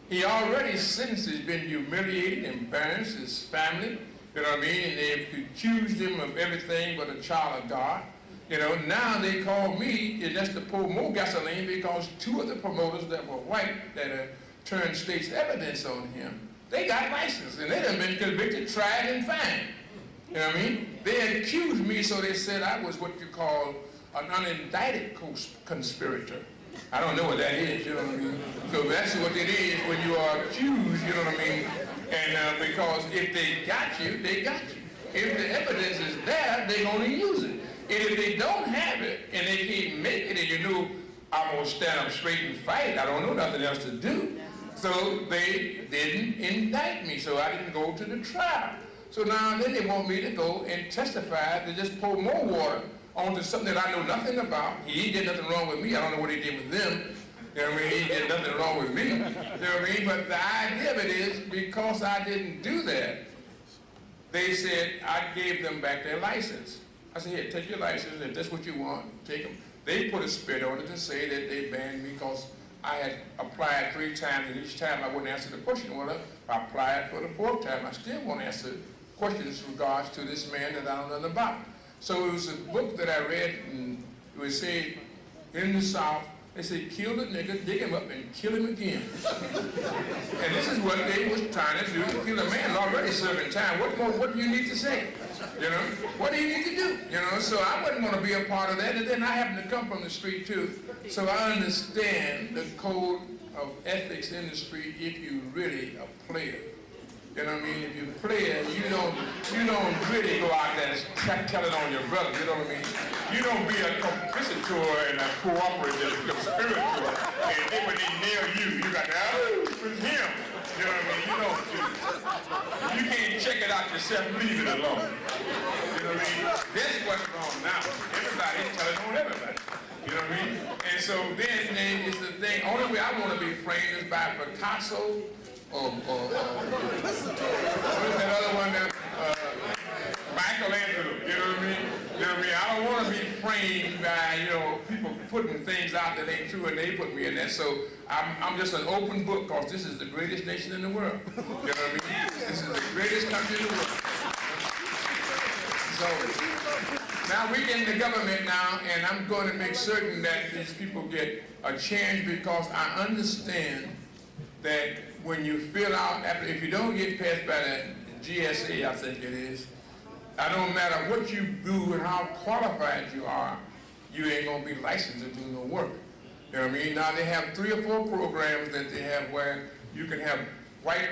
S1: He already, since he's been humiliated, embarrassed, his family, you know what I mean? And they've accused him of everything but a child of God. You know, now they call me just to pour more gasoline because two of the promoters that were white that turned state's evidence on him, they got licensed and they done been convicted, tried, and fined. You know what I mean? They accused me, so they said I was what you call an unindicted conspirator. I don't know what that is, you know what I mean? So that's what it is when you are accused, you know what I mean? And because if they got you, they got you. If the evidence is there, they're going to use it. And if they don't have it, and they can't make it, and you know, I'm going to stand up straight and fight, I don't know nothing else to do. So they didn't indict me, so I didn't go to the trial. So now then they want me to go and testify to just pour more water onto something that I know nothing about. He did nothing wrong with me. I don't know what he did with them. You know what I mean? He did nothing wrong with me. You know what I mean? But the idea of it is, because I didn't do that, they said I gave them back their license. I said, here, take your license. If that's what you want, take them. They put a spit on it to say that they banned me because I had applied 3 times, and each time I wouldn't answer the question. Well, if I applied for the 4th time, I still won't answer questions in regards to this man that I don't know nothing about. So it was a book that I read, and it would say, in the South, they say, kill the nigga, dig him up, and kill him again. And this is what they was trying to do to kill a man already serving time. What more, what do you need to say? You know, what do you need to do? You know, so I wasn't going to be a part of that. And then I happen to come from the street too. So I understand the code of ethics in the street if you really a player. You know what I mean? If you play it, you don't really go out there and tell it on your brother. You know what I mean? You don't be a competitor and a cooperative conspirator. And then when they nail you, you got to, oh, it was him. You know what I mean? You don't do it. You can't check it out yourself, leave it alone. You know what I mean? That's what's wrong now. Everybody's telling on everybody. You know what I mean? And so then it's the thing, only way I want to be framed is by Picasso, or what is that other one that, Michelangelo, you know what I mean? You know what I mean? I don't want to be framed by, you know, people putting things out that ain't true and they put me in there. So I'm just an open book because this is the greatest nation in the world. You know what I mean? This is the greatest country in the world. So now we're in the government now, and I'm going to make certain that these people get a chance because I understand that when you fill out, if you don't get passed by the GSA, I think it is, I don't matter what you do and how qualified you are, you ain't gonna be licensed to do no work. You know what I mean? Now they have 3 or 4 programs that they have where you can have white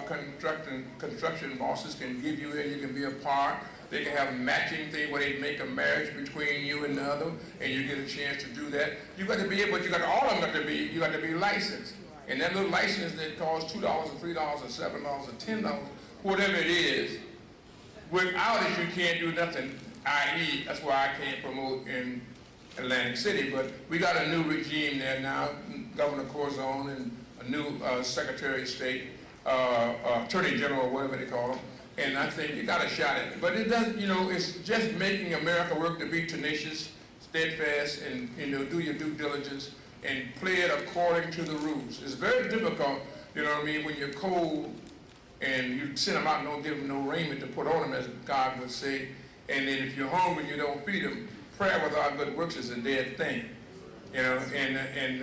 S1: construction bosses can give you in, you can be a part. They can have a matching thing where they make a marriage between you and the other, and you get a chance to do that. You got to be able, all of them you got to be licensed. And that little license that costs $2 or $3 or $7 or $10, whatever it is, without it you can't do nothing, i.e. that's why I can't promote in Atlantic City. But we got a new regime there now, Governor Corzone and a new Secretary of State, Attorney General, whatever they call him. And I think you got a shot at it. But it doesn't, you know, it's just making America work to be tenacious, steadfast, and, you know, do your due diligence and play it according to the rules. It's very difficult, you know what I mean, when you're cold and you send them out and don't give them no raiment to put on them, as God would say. And then if you're hungry and you don't feed them, prayer without good works is a dead thing. You know, and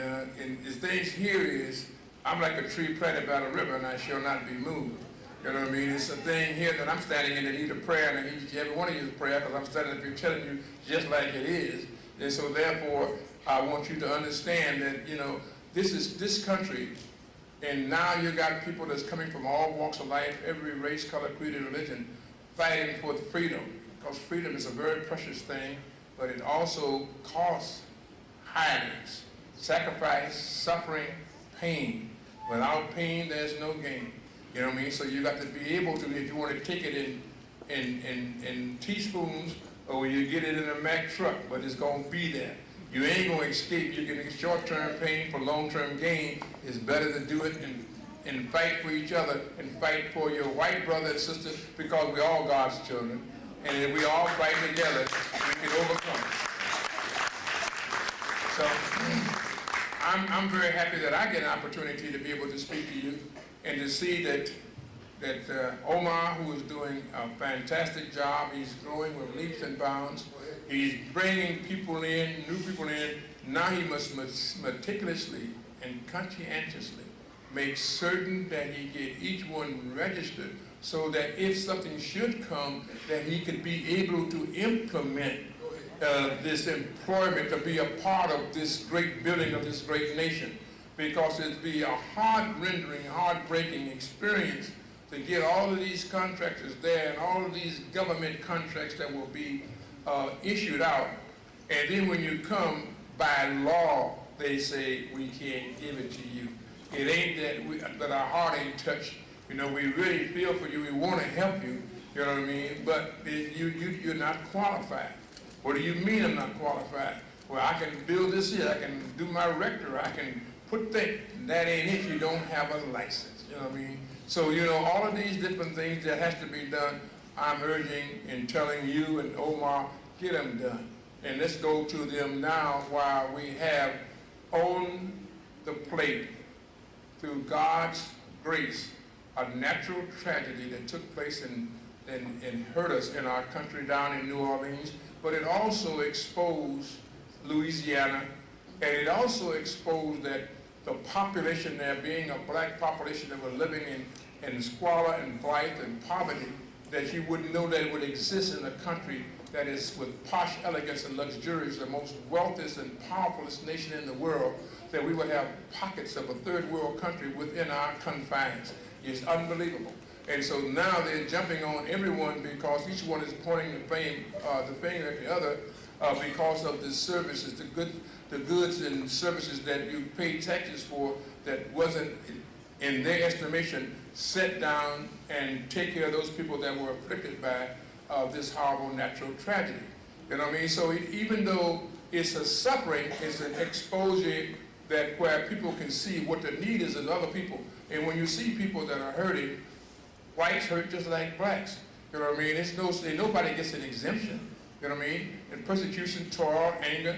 S1: the things here is, I'm like a tree planted by the river and I shall not be moved. You know what I mean? It's a thing here that I'm standing in the need of prayer, and I need every one of you to prayer because I'm standing up here telling you just like it is. And so therefore, I want you to understand that, you know, this is this country, and now you got people that's coming from all walks of life, every race, color, creed, and religion, fighting for the freedom. Because freedom is a very precious thing, but it also costs hirelings, sacrifice, suffering, pain. Without pain, there's no gain. You know what I mean? So you got to be able to, if you want to take it in teaspoons, or you get it in a Mack truck, but it's going to be there. You ain't going to escape. You're getting short-term pain for long-term gain. It's better to do it and fight for each other and fight for your white brother and sister, because we're all God's children. And if we all fight together, we can overcome. So I'm very happy that I get an opportunity to be able to speak to you and to see that Omar, who is doing a fantastic job, he's growing with leaps and bounds. He's bringing people in, new people in. Now he must meticulously and conscientiously make certain that he get each one registered, so that if something should come, that he could be able to implement this employment, to be a part of this great building of this great nation. Because it'd be a heart-rendering, heart-breaking experience to get all of these contractors there and all of these government contracts that will be issued out. And then when you come, by law, they say, we can't give it to you. It ain't that our heart ain't touched. You know, we really feel for you. We want to help you. You know what I mean? But you're not qualified. What do you mean I'm not qualified? Well, I can build this here. I can do my rector. I can put that. That ain't if you don't have a license. You know what I mean? So, you know, all of these different things that has to be done, I'm urging and telling you and Omar, get them done. And let's go to them now while we have on the plate, through God's grace, a natural tragedy that took place and hurt us in our country down in New Orleans, but it also exposed Louisiana, and it also exposed that the population there, being a black population that were living in squalor and blight and poverty, that you wouldn't know that it would exist in a country that is with posh elegance and luxurious, the most wealthiest and powerfulest nation in the world, that we would have pockets of a third world country within our confines. It's unbelievable. And so now they're jumping on everyone because each one is pointing the finger at the other because of the services, the goods and services that you pay taxes for that wasn't, in their estimation, set down and take care of those people that were afflicted by this horrible natural tragedy. You know what I mean? So even though it's a suffering, it's an exposure that where people can see what the need is in other people. And when you see people that are hurting, whites hurt just like blacks. You know what I mean? Nobody gets an exemption. You know what I mean? In persecution, toil, anger,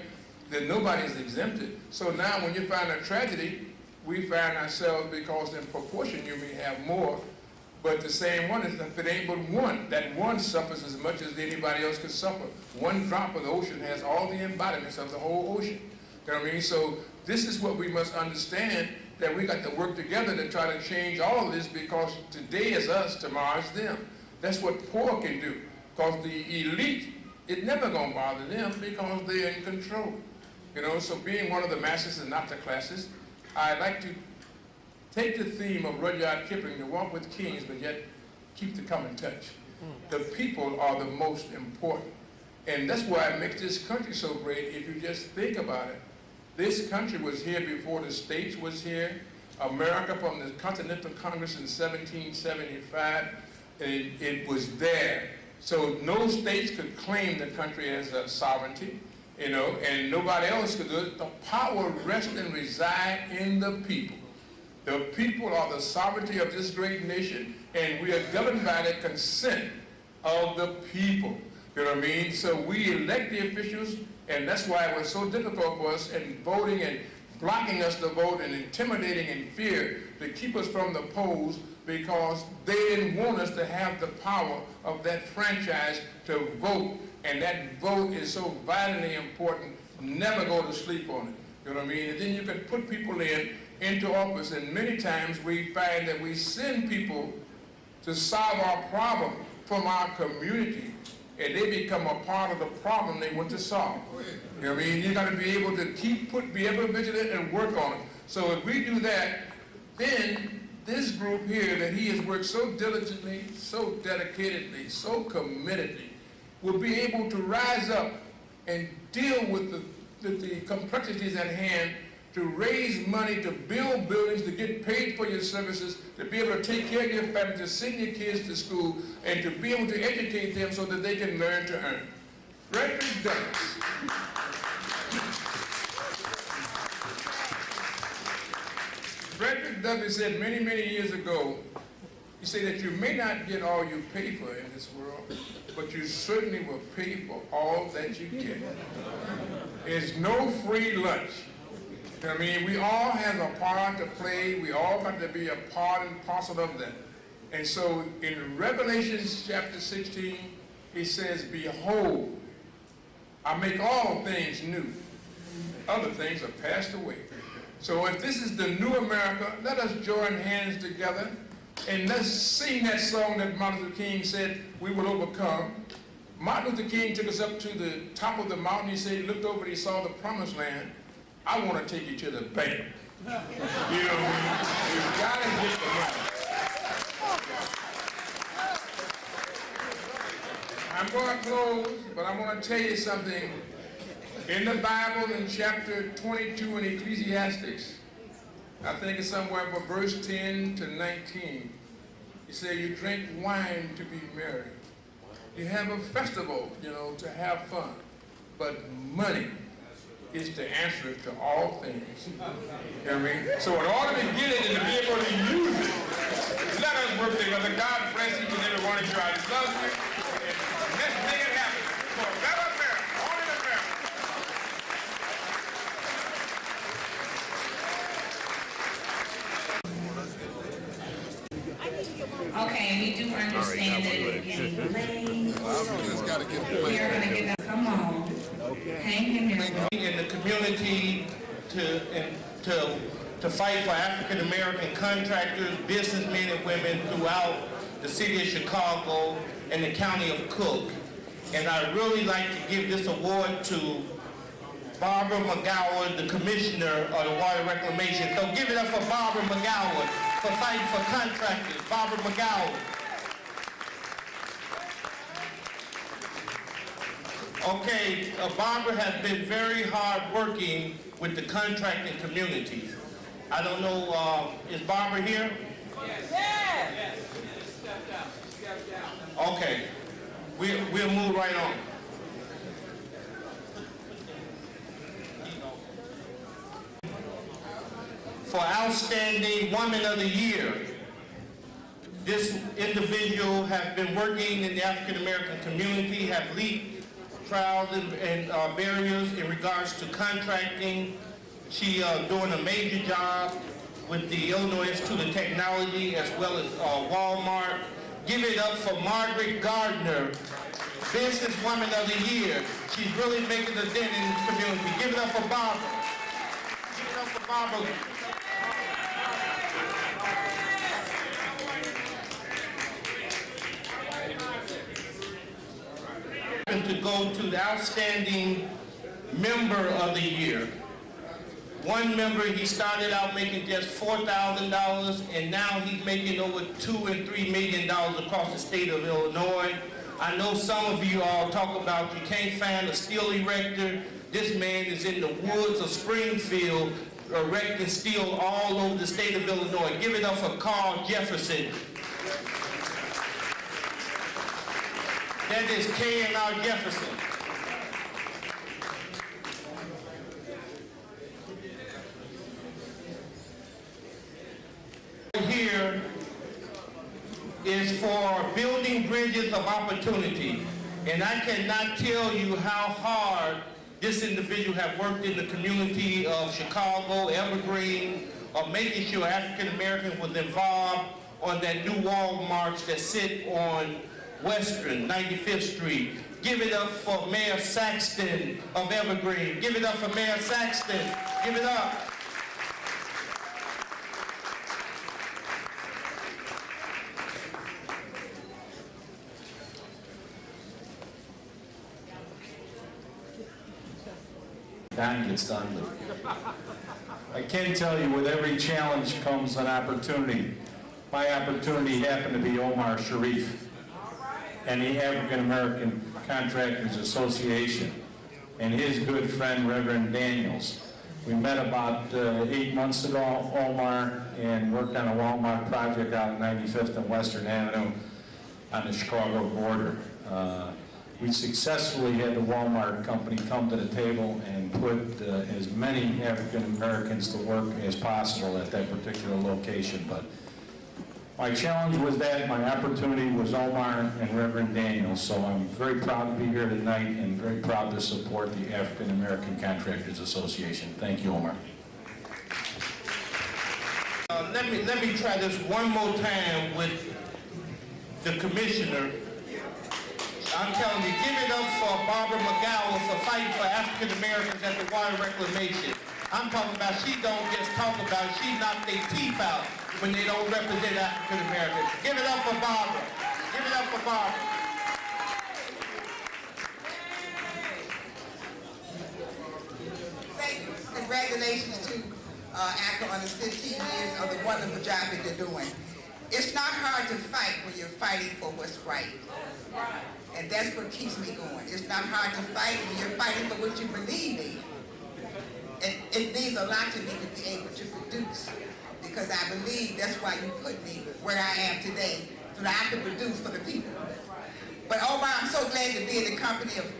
S1: that nobody is exempted. So now when you find a tragedy, we find ourselves, because in proportion you may have more, but the same one is, if it ain't but one, that one suffers as much as anybody else could suffer. One drop of the ocean has all the embodiments of the whole ocean. You know what I mean? So this is what we must understand, that we got to work together to try to change all of this, because today is us, tomorrow is them. That's what poor can do, because the elite, it's never going to bother them because they're in control. You know, so being one of the masses and not the classes, I'd like to take the theme of Rudyard Kipling, to walk with kings, but yet keep the common touch. The people are the most important. And that's why it makes this country so great if you just think about it. This country was here before the States was here. America, from the Continental Congress in 1775, it was there. So no states could claim the country as a sovereignty, you know, and nobody else could do it. The power rests and resides in the people. The people are the sovereignty of this great nation, and we are governed by the consent of the people. You know what I mean? So we elect the officials, and that's why it was so difficult for us in voting and blocking us to vote and intimidating and fear to keep us from the polls, because they didn't want us to have the power of that franchise to vote. And that vote is so vitally important. Never go to sleep on it. You know what I mean? And then you can put people into office, and many times we find that we send people to solve our problem from our community, and they become a part of the problem they want to solve. You know what I mean? You got to be able to be ever vigilant and work on it. So if we do that, then this group here that he has worked so diligently, so dedicatedly, so committedly, will be able to rise up and deal with the complexities at hand, to raise money, to build buildings, to get paid for your services, to be able to take care of your family, to send your kids to school, and to be able to educate them so that they can learn to earn. Frederick Douglass. Frederick Dudley said many, many years ago, he said that you may not get all you pay for in this world, but you certainly will pay for all that you get. There's no free lunch. I mean, we all have a part to play. We all got to be a part and parcel of that. And so in Revelation chapter 16, he says, behold, I make all things new. Other things are passed away. So if this is the new America, let us join hands together and let's sing that song that Martin Luther King said, we will overcome. Martin Luther King took us up to the top of the mountain. He said, he looked over and he saw the promised land. I want to take you to the bank. You know, you've got to get the money. I'm going to close, but I want to tell you something. In the Bible, in chapter 22 in Ecclesiastes, I think it's somewhere from verse 10 to 19, he said, you drink wine to be merry. You have a festival, you know, to have fun. But money is the answer to all things. You know what I mean? So in order to get it and to be able to use it, let us work together. God bless each and every one of you. I love you. And let's make it happen for a better America, only America.
S13: Okay, we do understand that it's getting late. We're gonna get them, come on. Hang in there.
S2: In the community to fight for African American contractors, businessmen and women throughout the city of Chicago and the county of Cook. And I'd really like to give this award to Barbara McGowan, the commissioner of the Water Reclamation. So give it up for Barbara McGowan for fighting for contractors. Barbara McGowan. Okay, Barbara has been very hard working with the contracting community. I don't know, is Barbara here? Yes. Okay, we'll move right on. For Outstanding Woman of the Year, this individual has been working in the African American community, have leaped trials and barriers in regards to contracting. She doing a major job with the Illinois Institute of Technology as well as Walmart. Give it up for Margaret Gardner, Businesswoman of the Year. She's really making a dent in the community. Give it up for Barbara. Give it up for Barbara. To go to the Outstanding Member of the Year. One member, he started out making just $4,000, and now he's making over $2 and $3 million across the state of Illinois. I know some of you all talk about you can't find a steel erector. This man is in the woods of Springfield erecting steel all over the state of Illinois. Give it up for Carl Jefferson. That is K&R Jefferson. Here is for building bridges of opportunity. And I cannot tell you how hard this individual has worked in the community of Chicago, Evergreen, of making sure African Americans was involved on that new Walmarts that sit on Western, 95th Street. Give it up for Mayor Saxton of Evergreen. Give it up for Mayor Saxton. Give it up.
S15: Don gets done. I can tell you with every challenge comes an opportunity. My opportunity happened to be Omar Sharif and the African American Contractors Association and his good friend Reverend Daniels. We met about 8 months ago, Omar, and worked on a Walmart project out on 95th and Western Avenue on the Chicago border. we successfully had the Walmart company come to the table and put as many African Americans to work as possible at that particular location. But my challenge was that, my opportunity was Omar and Reverend Daniel, so I'm very proud to be here tonight and very proud to support the African American Contractors Association. Thank you, Omar.
S2: Let me try this one more time with the commissioner. I'm telling you, give it up for Barbara McGowan for fighting for African Americans at the water reclamation. I'm talking about she don't just talk about it, she knocked their teeth out when they don't represent African Americans. Give it up for Barbara. Give it up for Barbara.
S19: Thank you. Congratulations to ACA on its 15 years of the wonderful job that they're doing. It's not hard to fight when you're fighting for what's right. And that's what keeps me going. It's not hard to fight when you're fighting for what you believe in. And it means a lot to me to be able to produce, because I believe that's why you put me where I am today, so that I can produce for the people. But Omar, I'm so glad to be in the company of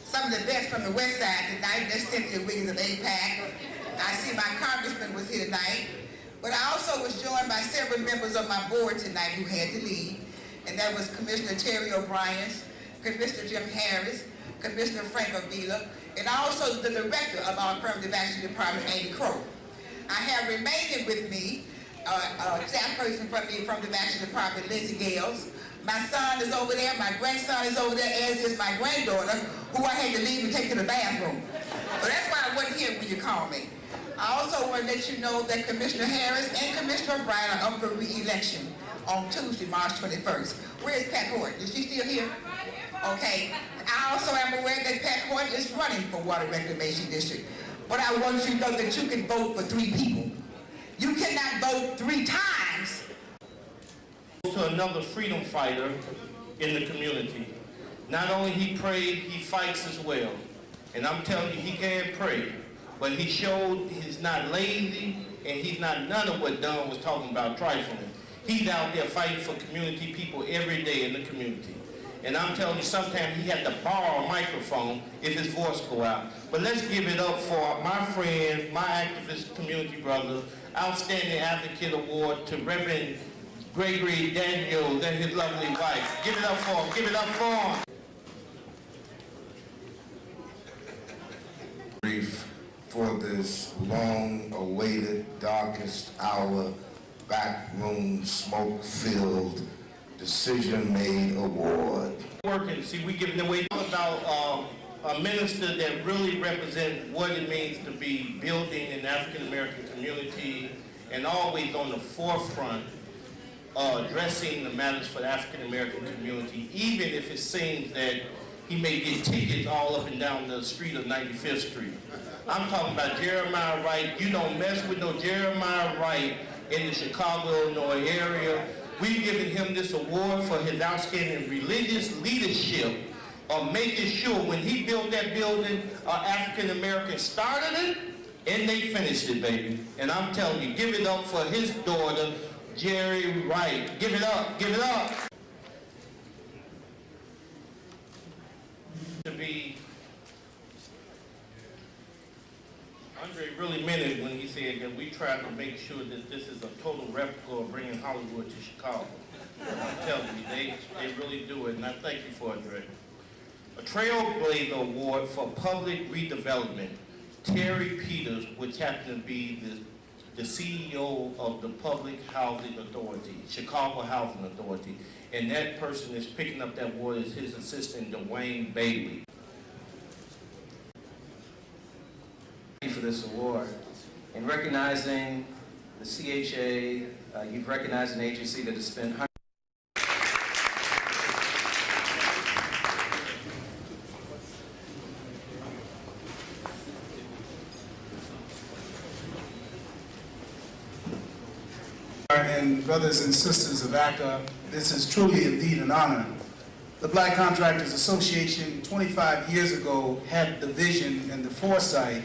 S19: some of the best from the West Side tonight. That's Cynthia Wiggins of APAC. I see my congressman was here tonight. But I also was joined by several members of my board tonight who had to leave. And that was Commissioner Terry O'Brien, Commissioner Jim Harris, Commissioner Frank Avila, and also the director of our Affirmative Action Department, Amy Crow. I have remaining with me staff person from the Affirmative Action Department, Lindsay Gales. My son is over there, my grandson is over there, as is my granddaughter, who I had to leave and take to the bathroom. So that's why I wasn't here when you called me. I also want to let you know that Commissioner Harris and Commissioner O'Brien are up for re-election on Tuesday, March 21st. Where is Pat Horton? Is she still here? Okay. I also am aware that Pat Horton is running for Water Reclamation District. But I want you to know that you can vote for 3 people. You cannot vote 3 times.
S2: To another freedom fighter in the community. Not only he prayed, he fights as well. And I'm telling you, he can pray. But he showed he's not lazy, and he's not none of what Don was talking about, trifling. He's out there fighting for community people every day in the community. And I'm telling you, sometimes he had to borrow a microphone if his voice go out. But let's give it up for my friend, my activist community brother, Outstanding Advocate Award to Reverend Gregory Daniels and his lovely wife. Give it up for him. Give it up for him.
S8: Brief for this long-awaited, darkest hour, backroom, smoke-filled, decision-made award.
S2: Working, see, we giving away about a minister that really represents what it means to be building an African-American community and always on the forefront addressing the matters for the African-American community, even if it seems that he may get tickets all up and down the street of 95th Street. I'm talking about Jeremiah Wright. You don't mess with no Jeremiah Wright in the Chicago, Illinois area. We've given him this award for his outstanding religious leadership of making sure when he built that building, African Americans started it and they finished it, baby. And I'm telling you, give it up for his daughter, Jerry Wright. Give it up, give it up. To be, Andre really meant it when he said that we try to make sure that this is a total replica of bringing Hollywood to Chicago. I'm telling you, they really do it, and I thank you for it, Andre. A Trailblazer Award for Public Redevelopment, Terry Peters, which happened to be the CEO of the Public Housing Authority, Chicago Housing Authority, and that person that's picking up that award is his assistant, Dwayne Bailey.
S4: Thank you for this award. In recognizing the CHA, you've recognized an agency that has spent hundreds.
S20: And brothers and sisters of ACA, this is truly indeed an honor. The Black Contractors Association 25 years ago had the vision and the foresight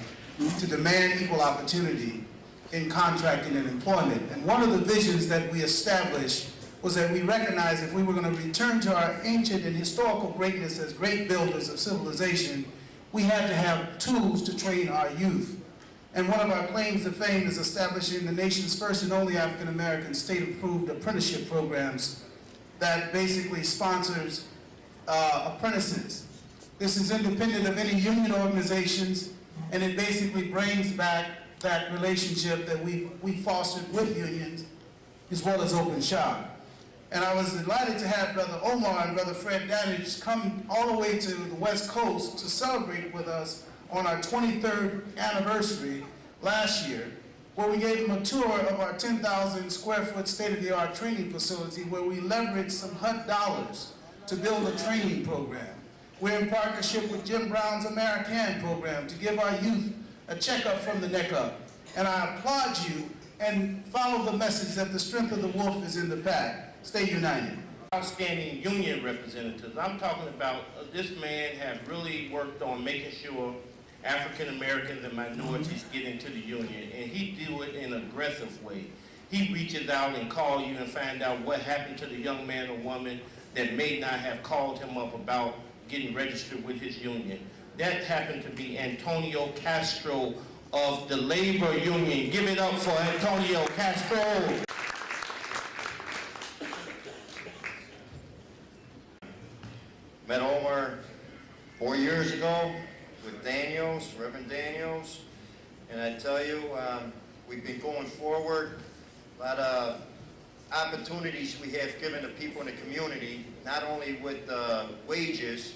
S20: to demand equal opportunity in contracting and employment. And one of the visions that we established was that we recognized if we were going to return to our ancient and historical greatness as great builders of civilization, we had to have tools to train our youth. And one of our claims to fame is establishing the nation's first and only African-American state-approved apprenticeship programs that basically sponsors apprentices. This is independent of any union organizations, and it basically brings back that relationship that we fostered with unions, as well as open shop. And I was delighted to have Brother Omar and Brother Fred Danich come all the way to the West Coast to celebrate with us on our 23rd anniversary last year, where we gave them a tour of our 10,000 square foot state-of-the-art training facility where we leveraged some HUD dollars to build a training program. We're in partnership with Jim Brown's American program to give our youth a checkup from the neck up. And I applaud you and follow the message that the strength of the wolf is in the pack. Stay united.
S2: Outstanding union representatives. I'm talking about this man has really worked on making sure African Americans and minorities get into the union, and he do it in an aggressive way. He reaches out and calls you and find out what happened to the young man or woman that may not have called him up about getting registered with his union. That happened to be Antonio Castro of the Labor Union. Give it up for Antonio Castro.
S21: Met Omar 4 years ago with Daniels, Reverend Daniels, and I tell you, we've been going forward. A lot of opportunities we have given to people in the community, not only with wages,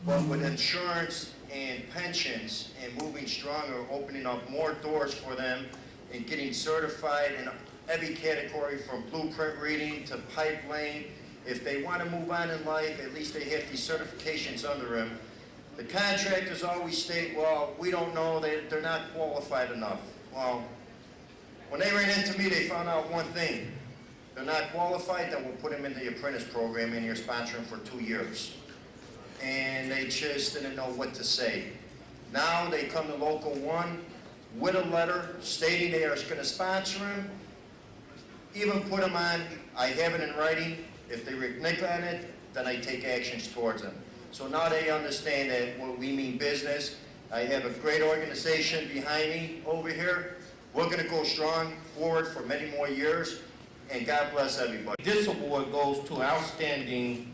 S21: but with insurance and pensions, and moving stronger, opening up more doors for them and getting certified in every category from blueprint reading to pipe laying. If they want to move on in life, at least they have these certifications under them. The contractors always state, well, we don't know, they're not qualified enough. Well, when they ran into me, they found out one thing. They're not qualified, then we'll put them in the apprentice program and you're sponsoring for 2 years. And they just didn't know what to say. Now they come to Local 1 with a letter stating they are going to sponsor them, even put them on, I have it in writing. If they renege on it, then I take actions towards them. So now they understand that when we mean business, I have a great organization behind me over here. We're going to go strong forward for many more years, and God bless everybody.
S2: This award goes to outstanding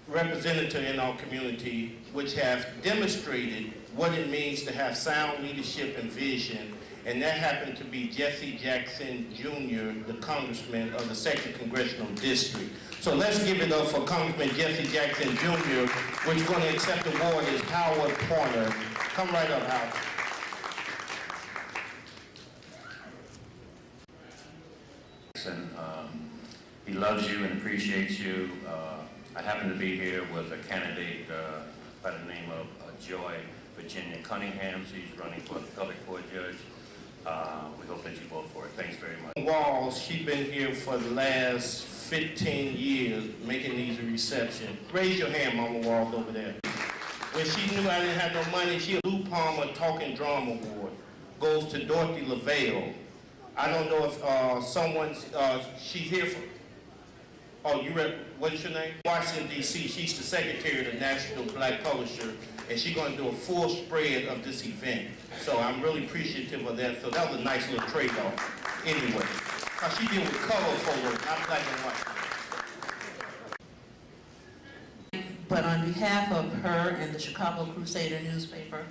S2: representative in our community, which have demonstrated what it means to have sound leadership and vision. And that happened to be Jesse Jackson Jr., the congressman of the 2nd Congressional District. So let's give it up for Congressman Jesse Jackson Jr., which is going to accept the award is Howard Porter. Come right up, Howard.
S22: He loves you and appreciates you. I happen to be here with a candidate by the name of Joy Virginia Cunningham. She's running for the public court judge. We hope that you vote for it. Thanks very much.
S2: Walls, she's been here for the last 15 years making these receptions. Raise your hand, Mama Walls, over there. When she knew I didn't have no money, she Lou Palmer Talking Drum Award goes to Dorothy LaVale. I don't know if she's here for, oh, you read, what's your name? Washington, D.C. She's the secretary of the National Black Publisher, and she's going to do a full spread of this event. So I'm really appreciative of that. So that was a nice little trade-off. Anyway, she did with colorful work, not black and white.
S23: But on behalf of her and the Chicago Crusader newspaper,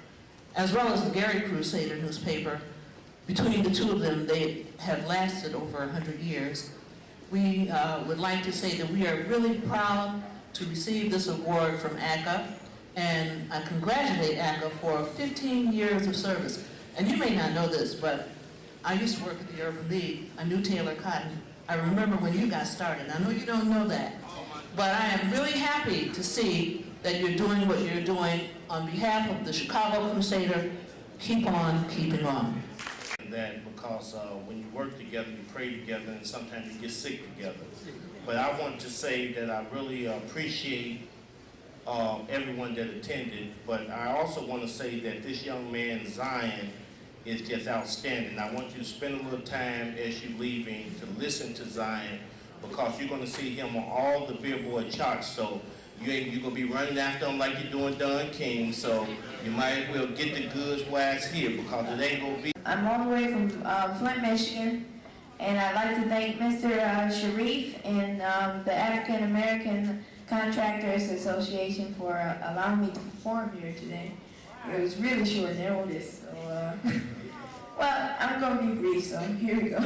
S23: as well as the Gary Crusader newspaper, between the two of them, they have lasted over 100 years. We would like to say that we are really proud to receive this award from ACA, and I congratulate ACA for 15 years of service. And you may not know this, but I used to work at the Urban League. I knew Taylor Cotton. I remember when you got started. I know you don't know that, but I am really happy to see that you're doing what you're doing. On behalf of the Chicago Crusader, keep on keeping on.
S2: That because when you work together, you pray together, and sometimes you get sick together. But I want to say that I really appreciate everyone that attended, but I also want to say that this young man, Zion, is just outstanding. I want you to spend a little time as you're leaving to listen to Zion, because you're gonna see him on all the Billboard charts. So you're gonna be running after him like you're doing Don King. So you might as well get the goods while it's here, because it ain't gonna be.
S3: I'm all the way from Flint, Michigan, and I'd like to thank Mr. Sharif and the African American Contractors Association for allowing me to perform here today. It was really short notice, so well, I'm going to be brief, so here we go.